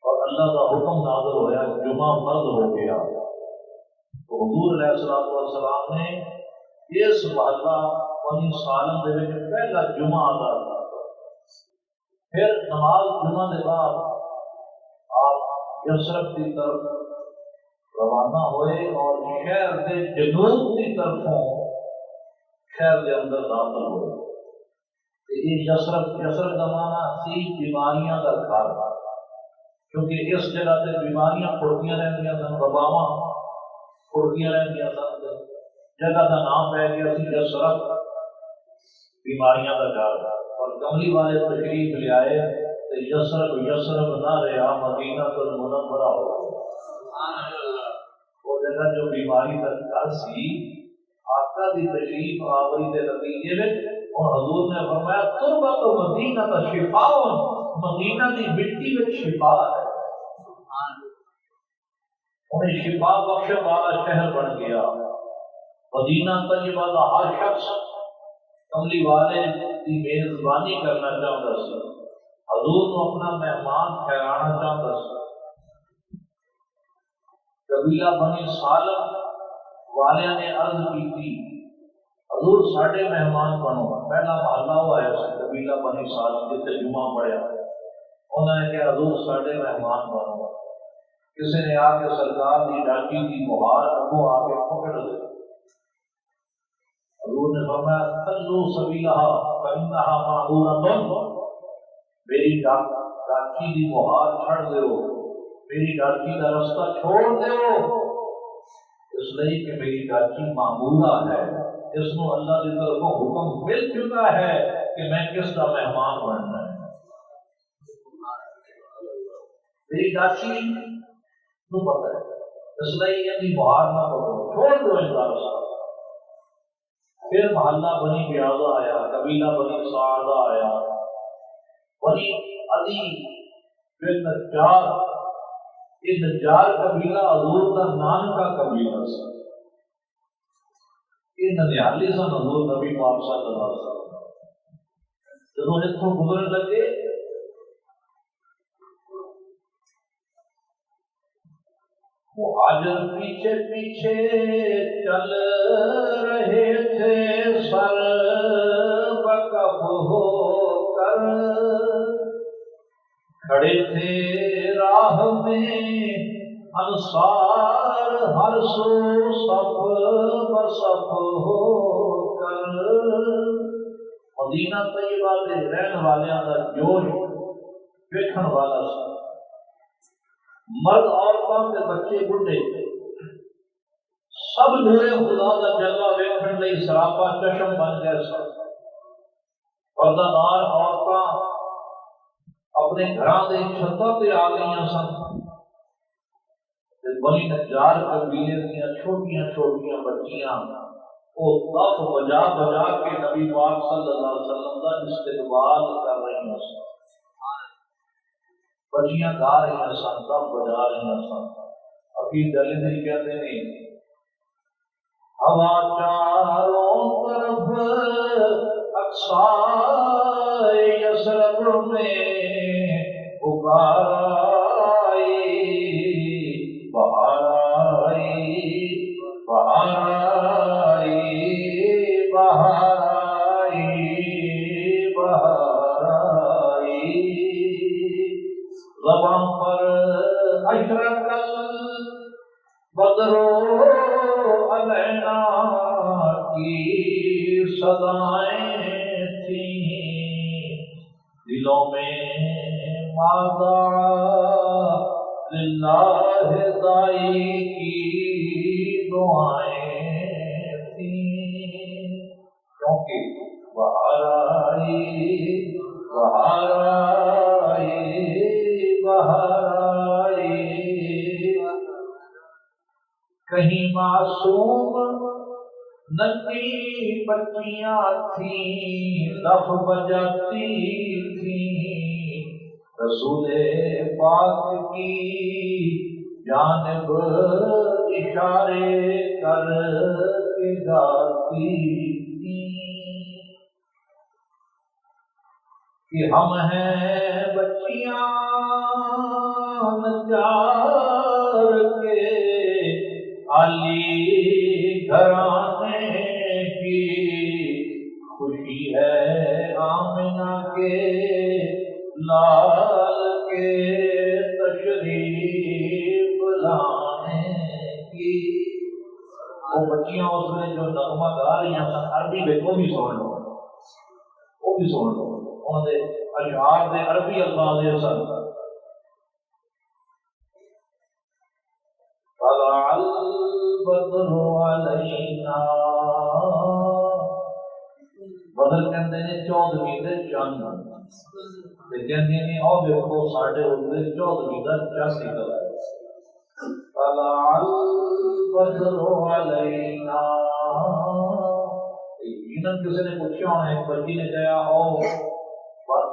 Speaker 1: اور اللہ کا حکم نازل ہوا، جمعہ فرض ہو گیا تو حضور علیہ الصلوۃ والسلام نے اس محلہ بنی سالم دے وچ پہلا جمعہ ادا کیا۔ پھر نماز جمعہ کے بعد آپ یثرب کی طرف روانہ ہوئے اور شہر کے جنوب کی طرفوں شہر کے اندر داخل ہوئے۔ یہ یثرب کا معنی سی بیماریاں کا گھر، کیونکہ اس جگہ سے بیماریاں پھڑتیاں رہندیاں سن، وباواں پھڑتیاں رہندیاں سن، جگہ کا نام پہ گیا سی یثرب، بیماریاں کا گھر۔ اور کملی والے تشریف لے آئے تو یثرب نہ رہا، مدینہ المنورہ ہو گیا۔ وہ جگہ جو بیماری کا گھر سی، آقا کی تشریف آوری کے نتیجے میں اور حضور نے فرمایا تربت مدینہ کا شفا، مدینہ کی مٹی میں شفا ہے، انہیں شفا بخشنے والا شہر بن گیا۔ مدینہ طیبہ کا ہر شخص کملی والے کی میزبانی کرنا چاہتا سی، حضور کو اپنا مہمان ٹھہرانا چاہتا سی۔ قبیلہ بنی سالم والے نے عرض کی تھی حضور ساڈے مہمان بنو، پہلا محلہ ہوا ہے اس قبیلہ بنی سالم جسے جمعہ پڑھیا، انہوں نے کہا حضور ساڈے مہمان بنو۔ کسی نے آ کے سرکار کی ڈاکی کی مہار اگوں آ کے پکڑ لی، حضور نے فرمایا خلوا سبیلہا فانہا معمورۃ، میری ڈاکی کی مہار چھڑ دیو، میری ڈاکی کا رستہ چھوڑ دیو، اس لیے کہ میری ڈاکی معمورہ ہے، اس کو اللہ کی طرف حکم مل چکا ہے کہ میں کس کا مہمان بننا ہے۔ میری ڈاکی نو پتہ ہے، اس لیے یہ بہار نہ پکڑو، چھوڑ دو ان کا رستہ۔ پھر محلہ بنی بیاضہ آیا، قبیلہ بنی سعدہ آیا، بنی عدی بن نجار، یہ نجار قبیلہ حضور کا نام کا قبیلہ سی، یہ ننیالی سن حضور نبی پاک صلی اللہ علیہ وسلم۔ جب اتوں گزرن لگے مہاجر پیچھے پیچھے چل رہے تھے سر بکف ہو کر، کھڑے تھے راہ میں انصار ہر سو صف بصف ہو کر۔ مدینہ طیبہ کے رہن والیاں کا جوش ویکھن والا سی، مرد عورتاں تے بچے بڈھے سب نور خدا کا جلوہ ویکھن لئی سراپا چشم بن گئے سن۔ پردہ دار عورتاں اپنے گھراں دے چھتاں تے آ گئیاں سن، بنی نجار قبیلے دیاں چھوٹیاں چھوٹیاں بچیاں وہ دف بجا بجا کے نبی پاک صلی اللہ علیہ وسلم کا استقبال کر رہی سن، بچیاں گا رہی سن، دف بجا رہی سن۔ ابھی دلیل کہتے ہیں ہوا چاروں طرف اقصائے یثرب میں پکار آئی، بہار آئی، بہار آئی، بہار آئی، بہار آئی، زبان پر اشرق البدر علینا کی صدائیں تھیں، دلوں میں مادا للہ دائی کی دعائیں تھیں، کیونکہ بہار آئی بہار آئی بہار آئی، کہیں معصوم ننھی بچیاں تھیں دف بجاتی تھیں، رسول پاک کی جانب اشارے کر کے جاتی تھیں کہ ہم ہیں بچیاں نجار کے علی گھرانے کی، خوشی ہے آمنہ کے لال کے تشریف لانے کی۔ وہ بچیاں اس میں جو نغمہ گا رہی ہیں عربی میں، وہ بھی سن لو، وہ بھی سن لو، انہوں نے اشعار دے عربی الفاظ دے سن۔ طلع البدر علینا، بدر کہندے نے 14ویں دے چاند، تے کہندے نے او دیکھو ساڈے اوتے 14ویں دا چاند نکل آیا۔ طلع البدر علینا، یقیناً کسی نے پوچھا ہونا، ایک بچی نے کہا او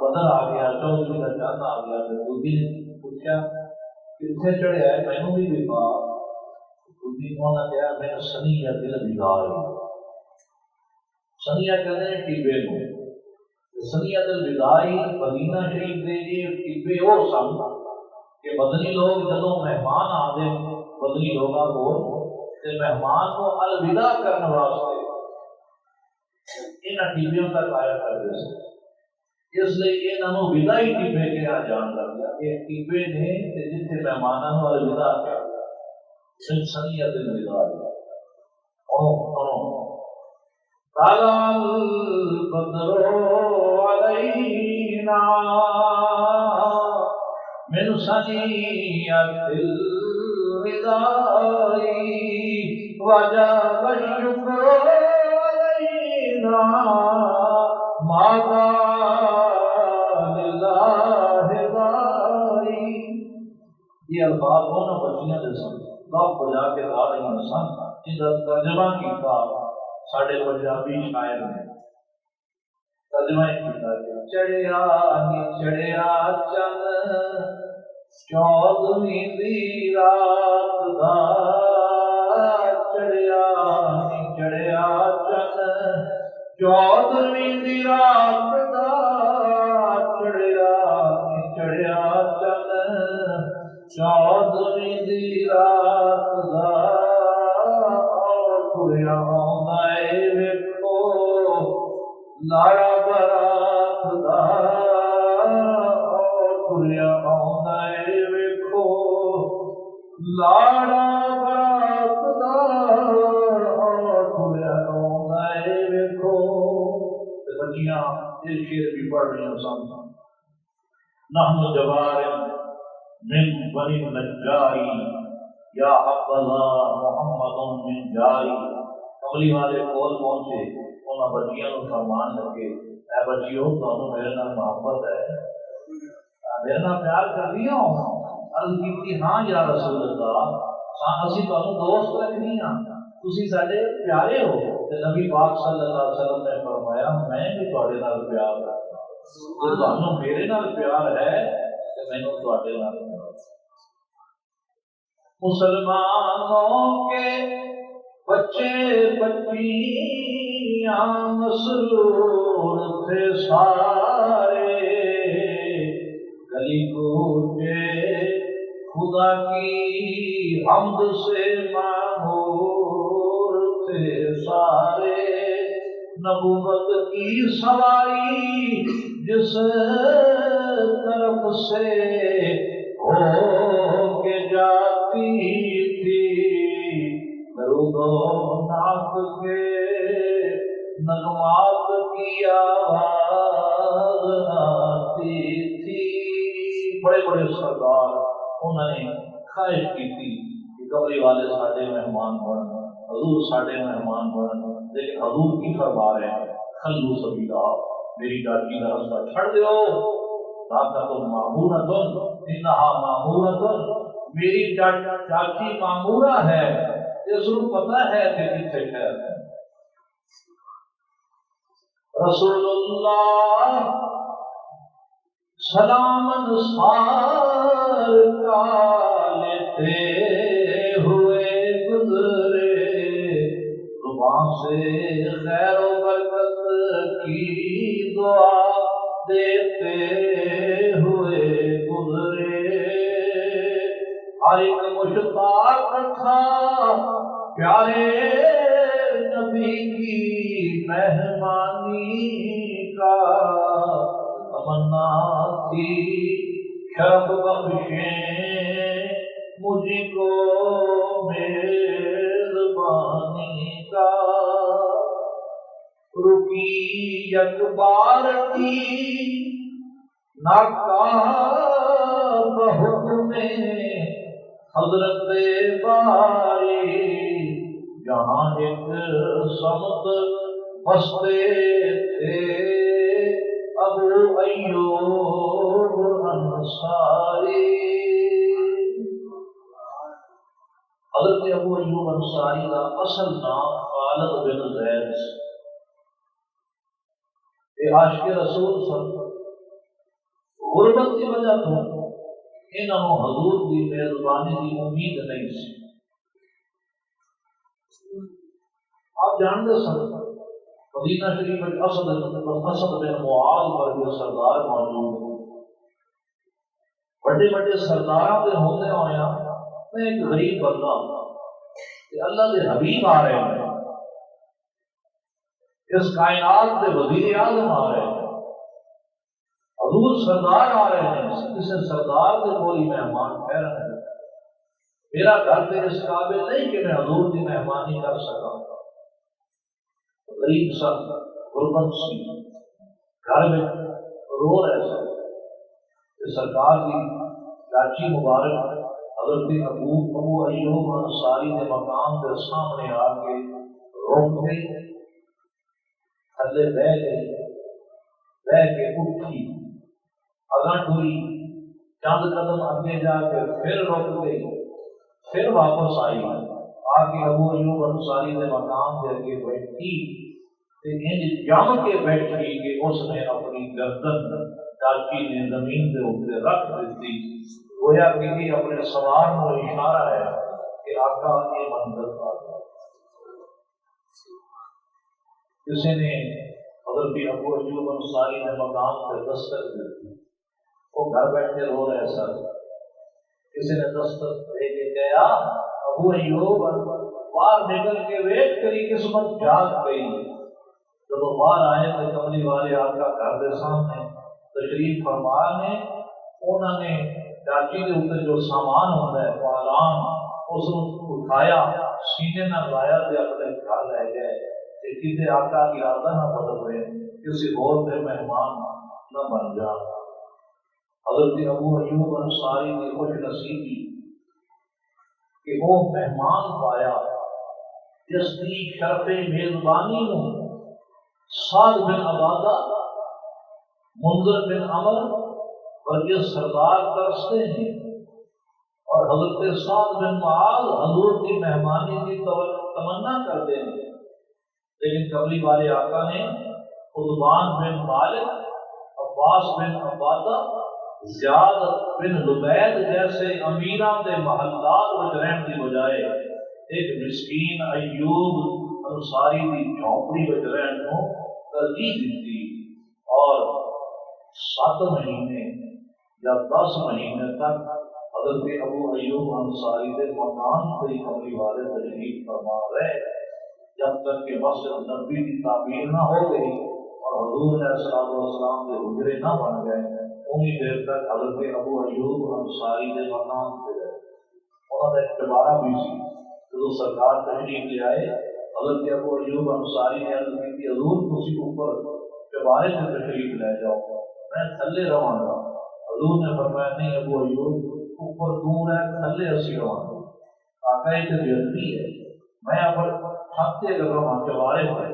Speaker 1: بدر آ گیا، 14ویں کا چاند آ گیا، تو دوسری نے پوچھا کتنے چڑھیا ہے مینوں بھی دکھا، دوسری نے کہا میں سنیا دل بیدار، سنیا کہتے ہیں ٹیبے کو، سنیا دل بیداری مدینہ شریف دے یہ ٹیبے وہ سن کہ مدنی لوگ جدوں مہمان آتے مدنی لوگوں کو تے مہمان کو الوداع کرنے واسطے انہاں ٹیبیوں تک آیا کرتے ہیں، اس لیے انہوں ودائی ٹیبے کہا جان لگا، یہ ٹیبے نے جتنے مہمانوں کو الوداع کیا سنیا دل بیداری۔ طلع البدر علینا من ثنیۃ الوداع وجب الشکر علینا ماذا للہ دائی۔ یہ الفاظ دونوں بچیاں دے سن، لب بجا کے گا رہی سن، جس کا ترجمہ کیتا ساڈے پنجابی شاعر نے، ترجمہ کیتا کہ چڑھیا نی چڑھیا چن 14ویں دی رات دا، چڑھیا نی چڑھیا چن 14ویں دی رات دا، چڑھیا نی چڑھیا چن 14ویں دی رات دا، تریا آندا اے ویکھو لاڑا برات دا، تریا آندا اے ویکھو لاڑا برات دا، تریا آندا اے ویکھو۔ بچیاں یہ شعر بھی پڑھ رہی ہیں سن، نحن جوار من بنی النجاری یا حبذا محمد من جاری۔ کملی والے کول پہنچے، انہاں بچیاں نوں فرمان لگے، اے بچیو تانوں میرے نال محبت ہے، میرے نال پیار کردی ہو؟ عرض کیتی ہاں یا رسول اللہ، اسی تانوں دوست رکھنی ہاں، تسی ساڈے پیارے ہو۔ تے نبی پاک صلی اللہ علیہ وسلم نے فرمایا میں بھی تواڈے نال پیار کردا، جے تانوں میرے نال پیار ہے تے مینوں تواڈے نال پیار۔ مسلمانوں کے بچے بچیاں مسرور تھے سارے، گلی کوچے خدا کی حمد سے معمور تھے سارے، نبوت کی سواری جس طرف سے ہو کے جاتی تھی، درود و نعت کے نغمات کی آواز آتی تھی، بڑے بڑے سردار انہوں نے خواہش کی تھی کہ کملی والے ساڈے مہمان بن، حضور ساڈے مہمان بن، لیکن حضور کی فرما رہے ہیں خلو سبیلا، میری گاڑی کا راستہ چھڑ دیو، طاقت معمورۃ انہا معمورۃ، میری چاچی معمورہ ہے، اس کو پتہ ہے کہ کتنے خیر ہے۔ رسول اللہ سلام انصار کا لیتے ہوئے گزرے، زبان سے خیر و برکت کی دعا دیتے ہوئے گزرے، ہر ایک مشتاق تھا پیارے نبی کی مہمانی کا، تمنا تھی شرف بخشیں مجھ کو میزبانی کا، رکی یک بار کی ناکام حکم حضرت باری، جہاں ایک سمت بستے تھے ابو ایوب انصاری۔ حضرت ابو ایوب انصاری کا اصل نام خالد بن زید، یہ عاشق رسول صلی غربت کی وجہ تو انہوں حضور کی میزبانی کی امید نہیں سی۔ آپ جانتے سن مدینہ شریف میں اسد بن معاذ پر جو سردار موجود ہیں، بڑے بڑے سرداراں دے ہوندے ہویا میں ایک غریب بندہ کہ اللہ دے حبیب آ رہے ہیں، اس کائنات کے وزیر اعظم آ رہے ہیں، حضور سردار آ رہے ہیں، کسی سردار کے کوئی مہمان ٹھہرا ہے، میرا گھر تو اس قابل نہیں کہ میں حضور کی مہمانی کر سکا، غریب سا غربت سی گھر میں رو رہے تھے کہ سرکار کی چاچی مبارک حضرت ابو ایوب انصاری کے مقام کے سامنے آ کے رک گئی، تھلے بہ گئی، بہ کے اٹھی، اگاں ٹری، چند قدم آگے جا کے پھر رک گئی، پھر واپس آئی، آ کے ابو ایوب انصاری کے مقام کے آگے بیٹھی، جم کے بیٹھی کہ اس نے اپنی گردن چاچی نے زمین کے اوپر رکھ دیتی، گویا کہ یہ اپنے سوار کو اشارہ ہے کہ آقا یہ منظر آ گیا۔ کسی نے حضرت ابو ایوب انصاری نے مقام پہ دستک دی، وہ گھر بیٹھے رو رہے سر، کسی نے دستک دے کے گیا ابو ایوب باہر نکل کے ویٹ کری قسمت جاگ گئی، جب وہ باہر آئے تو کملی والے آقا گھر کے سامنے تشریف فرما نے، انہوں نے چاچی کے اوپر جو سامان ہوتا ہے پالان اس کو اٹھایا، سینے نہ لایا تو اپنے گھر لے گئے کہ کسی آقا کی ارادہ نہ بدل رہے، کسی اور پہ مہمان نہ بن جا۔ حضرت ابو ایوب انصاری کی خوش نصیبی کہ وہ مہمان پایا جس کی شرف میزبانی نو سعد بن عبادہ، منذر بن عمر ورگے سردار ترستے ہیں، اور حضرت سعد بن معاذ حضور کی مہمانی کی تمنا کرتے ہیں، لیکن قبلی والے آقا نے عثمان بن مالک، عباس بن عبادہ، زیاد بن لبید جیسے امیران کے محلات میں رہن کی بجائے ایک مسکین ایوب انصاری کی جھونپڑی میں رہن کو ترجیح دیتی، اور 7 مہینے یا 10 مہینے تک حضرت ابو ایوب انصاری کے مکان سے ہی قبلی والے تشریف فرما رہے، جب تک کہ مسجد نبوی کی تعمیر نہ ہو گئی اور حضور علیہ السلام کے حجرے نہ بن گئے، اتنی دیر تک حضرت ابو ایوب انصاری کے مکان سے رہے۔ انہوں نے ایک دوبارہ بھی سی جو سرکار تشریف لے آئے، حضرت ابو ایوب انصاری نے عرض کی کہ حضور تسی اوپر دوبارے میں تشریف لے جاؤ، میں تھلے رہوں گا۔ حضور نے فرمایا نہیں ابو ایوب اوپر دور ہے تھلے اسی رواں آقا یہ تو بےعدبی ہے، میں پر چھت سے اگر رواں چوارے پر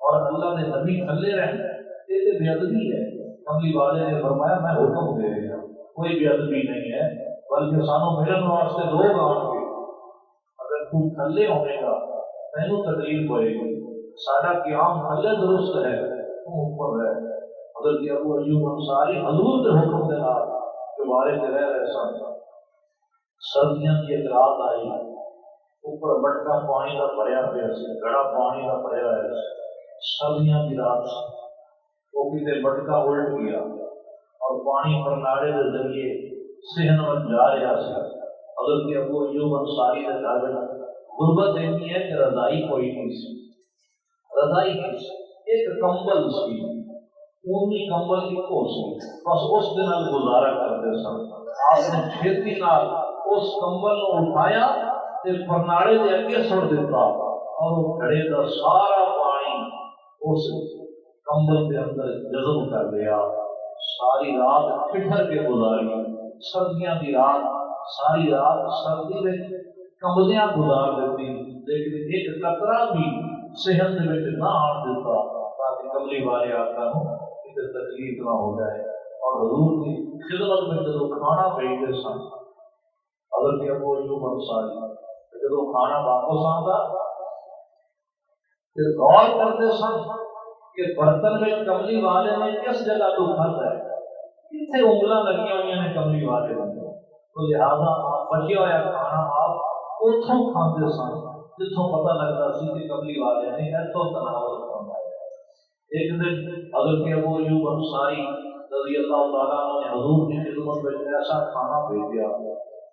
Speaker 1: اور اللہ نے نبی تھلے رہنا یہ تو بےعدبی ہے۔ کملی والے نے فرمایا میں حکم دے رہا کوئی بےعدبی نہیں ہے، بلکہ سانو ملن واسطے لوگ آن گے، اگر تو تھلے ہونے گا تینوں تکلیف ہوئے گی، سارا قیام تھلے درست ہے تو اوپر ہے۔ حضرت ابو ایوب انصاری حضور کے حکم کے نال دوبارے سے رہ رہے سن۔ سردیاں کی ایک رات آئی، اوپر مٹکا پانی کا بھریا پیا سی، گڑا پانی کا بھریا ہوا سی، سردیاں کی رات وہ کسی مٹکا الٹ گیا اور پانی پرناڑے کے ذریعے صحن میں جا رہا سی۔ حضرت ابو ایوب انصاری کے گھر میں غربت اتنی ہے کہ رضائی کوئی نہیں سی، رضائی نہیں سی، ایک کمبل سی، اونی کمبل کی کوسی، بس اس دن گزارا کرتے سن۔ آپ نے چھیتی نال اس کمبل کو اٹھایا تے پرناڑے دے اگے سٹ دیتا اور وہ گھڑے دا سارا پانی اس کمبل کے اندر جذب کر لیا۔ ساری رات ٹھٹر کے گزاری، سردیاں کی رات، ساری رات سردی میں کمبلیاں گزار دیتی، لیکن ایک قطرہ بھی صحت دے وچ نہ آن دیتا تاکہ کملی والے آقا نوں کسی تکلیف نہ ہو جائے۔ اور حضور کی خدمت میں جدو کھانا بھیجتے سن حضرت ابو ایوب انصاری جدو کھانا واپس آتا پھر غور کرتے سن کہ برتن میں کملی والے نے کس جگہ تو کھاتا ہے، کتنے انگلاں لگی ہوئی ہیں کملی والے نے، تو لہٰذا بچیا ہوا کھانا آپ اتوں کھاتے سن جتوں پتہ لگتا سی کہ کملی والے نے اتوں تناول فرمایا۔ ایک دن حضرت ابو ایوب انصاری رضی اللہ تعالیٰ عنہ نے حضور کی خدمت میں ایسا کھانا بھیجا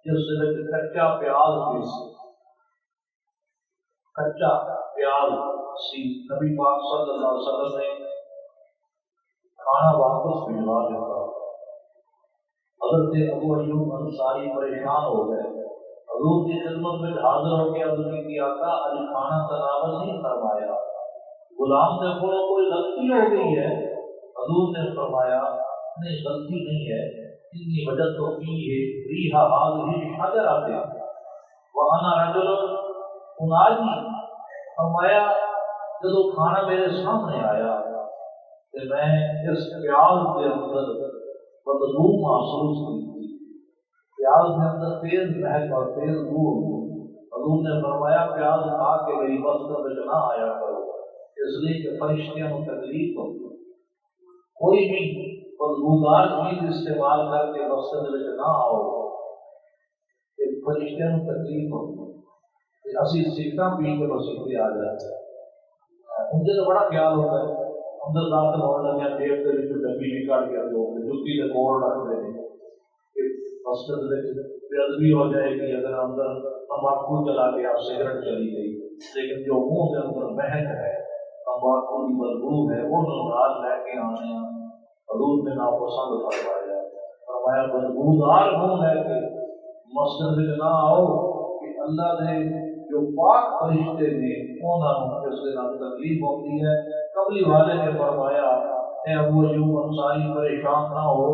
Speaker 1: جس سے کچا پیاز بھی سی، کچا پیاز سی۔ نبی پاک صلی اللہ علیہ وسلم نے کھانا واپس بھجوا دیتا۔ حضرت ابو ایوب انصاری پریشان ہو گئے، حضور کی خدمت میں حاضر ہو کے عرض کی آقا آج کھانا تناول نہیں فرمایا، غلام سے بولو کوئی غلطی ہو گئی ہے؟ حضور نے فرمایا نہیں غلطی نہیں ہے، اتنی وجہ تو کی ہے ریحا هذه الشجرة وانا رجل اناجی۔ فرمایا جب کھانا میرے سامنے آیا کہ میں اس پیاز کے اندر بدبو محسوس کی، پیاز کے اندر تیز مہک اور تیز بو۔ حضور نے فرمایا پیاز کھا کے میری مسجد میں نہ آیا کرو، اس لیے کہ فرشتوں کو تکلیف ہوتی، کوئی بھی بدبودار چیز استعمال کر کے مسجد میں نہ آؤ کہ فرشتوں کو تکلیف ہوتی۔ اسی سکھا پی کے مسجد آ جاتے ہیں، مجھے تو بڑا خیال ہوتا ہے اندر داخل ہونے لگے جیب کے وچ ڈبی نکال کے جُتی کے کول رکھ دے کہ مسجد میں بے ادبی ہو جائے گی اگر اندر تمباکو چلا گیا، سگریٹ چلی گئی، لیکن جو منہ کے اندر مہک ہے تمباکو کی بدبو ہے وہ نال لے کے آنے حضور نے ناپسند فرمایا۔ فرمایا بدبودار منہ لے کے مسجد میں نہ آؤ کہ اللہ نے جو پاک فرشتے نے انہوں نے اس کے نام تکلیف ہوتی ہے۔ کملی والے نے فرمایا اے ابو ایوب انصاری پریشان نہ ہو،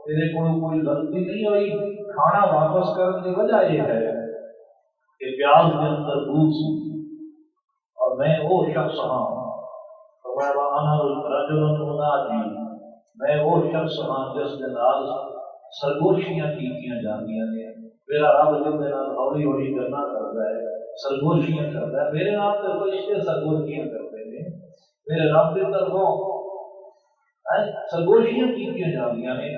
Speaker 1: تیرے کو کوئی غلطی نہیں ہوئی، کھانا واپس کرنے کی وجہ یہ ہے کہ پیاز کے اندر بو سی اور میں وہ شخص ہاں، فرمایا انا رجل اناجی، میں وہ شخص ہاں جس کے نال سرگوشیاں کیتیاں جاندیاں نے، میرا رب جن کے نال ہولی ہولی کرنا کرتا ہے، سرگوشیاں کرتا ہے، میرے نام تو فرشتے سرگوشیاں کرتے ہیں، میرے رب کی طرفوں سرگوشیاں کیتیاں جاندیاں نے۔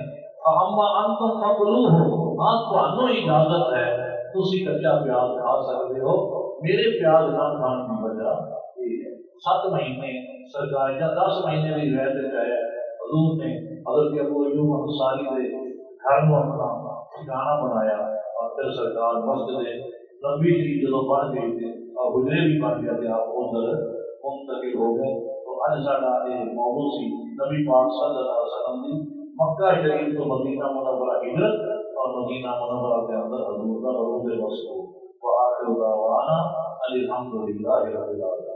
Speaker 1: اما انتم فکلوہ، ہاں تانوں اجازت ہے تسی کچا پیاز کھا سکتے ہو، میرے پیاز نہ کھان کی وجہ یہ ہے۔ 7 مہینے سرکار یا 10 مہینے بھی رہتے گئے، حضور نے حضرت ابو ایوب انصاری کے گھر میں اپنا ٹھکانہ بنایا اور پھر سرکار مسجد نبوی شریف جدو بن گئی تھی اور حجرے بھی بن گیا تھے، آپ ادھر منتقل ہو گئے۔ تو اج ساڈا یہ موضوع سی نبی پاک صلی اللہ علیہ وسلم کی مکہ شریف تو مدینہ منورہ ہجرت اور مدینہ منورہ کے اندر حضور کا عروج وصول۔ وآخر دعوانا الحمد للہ رب العالمین۔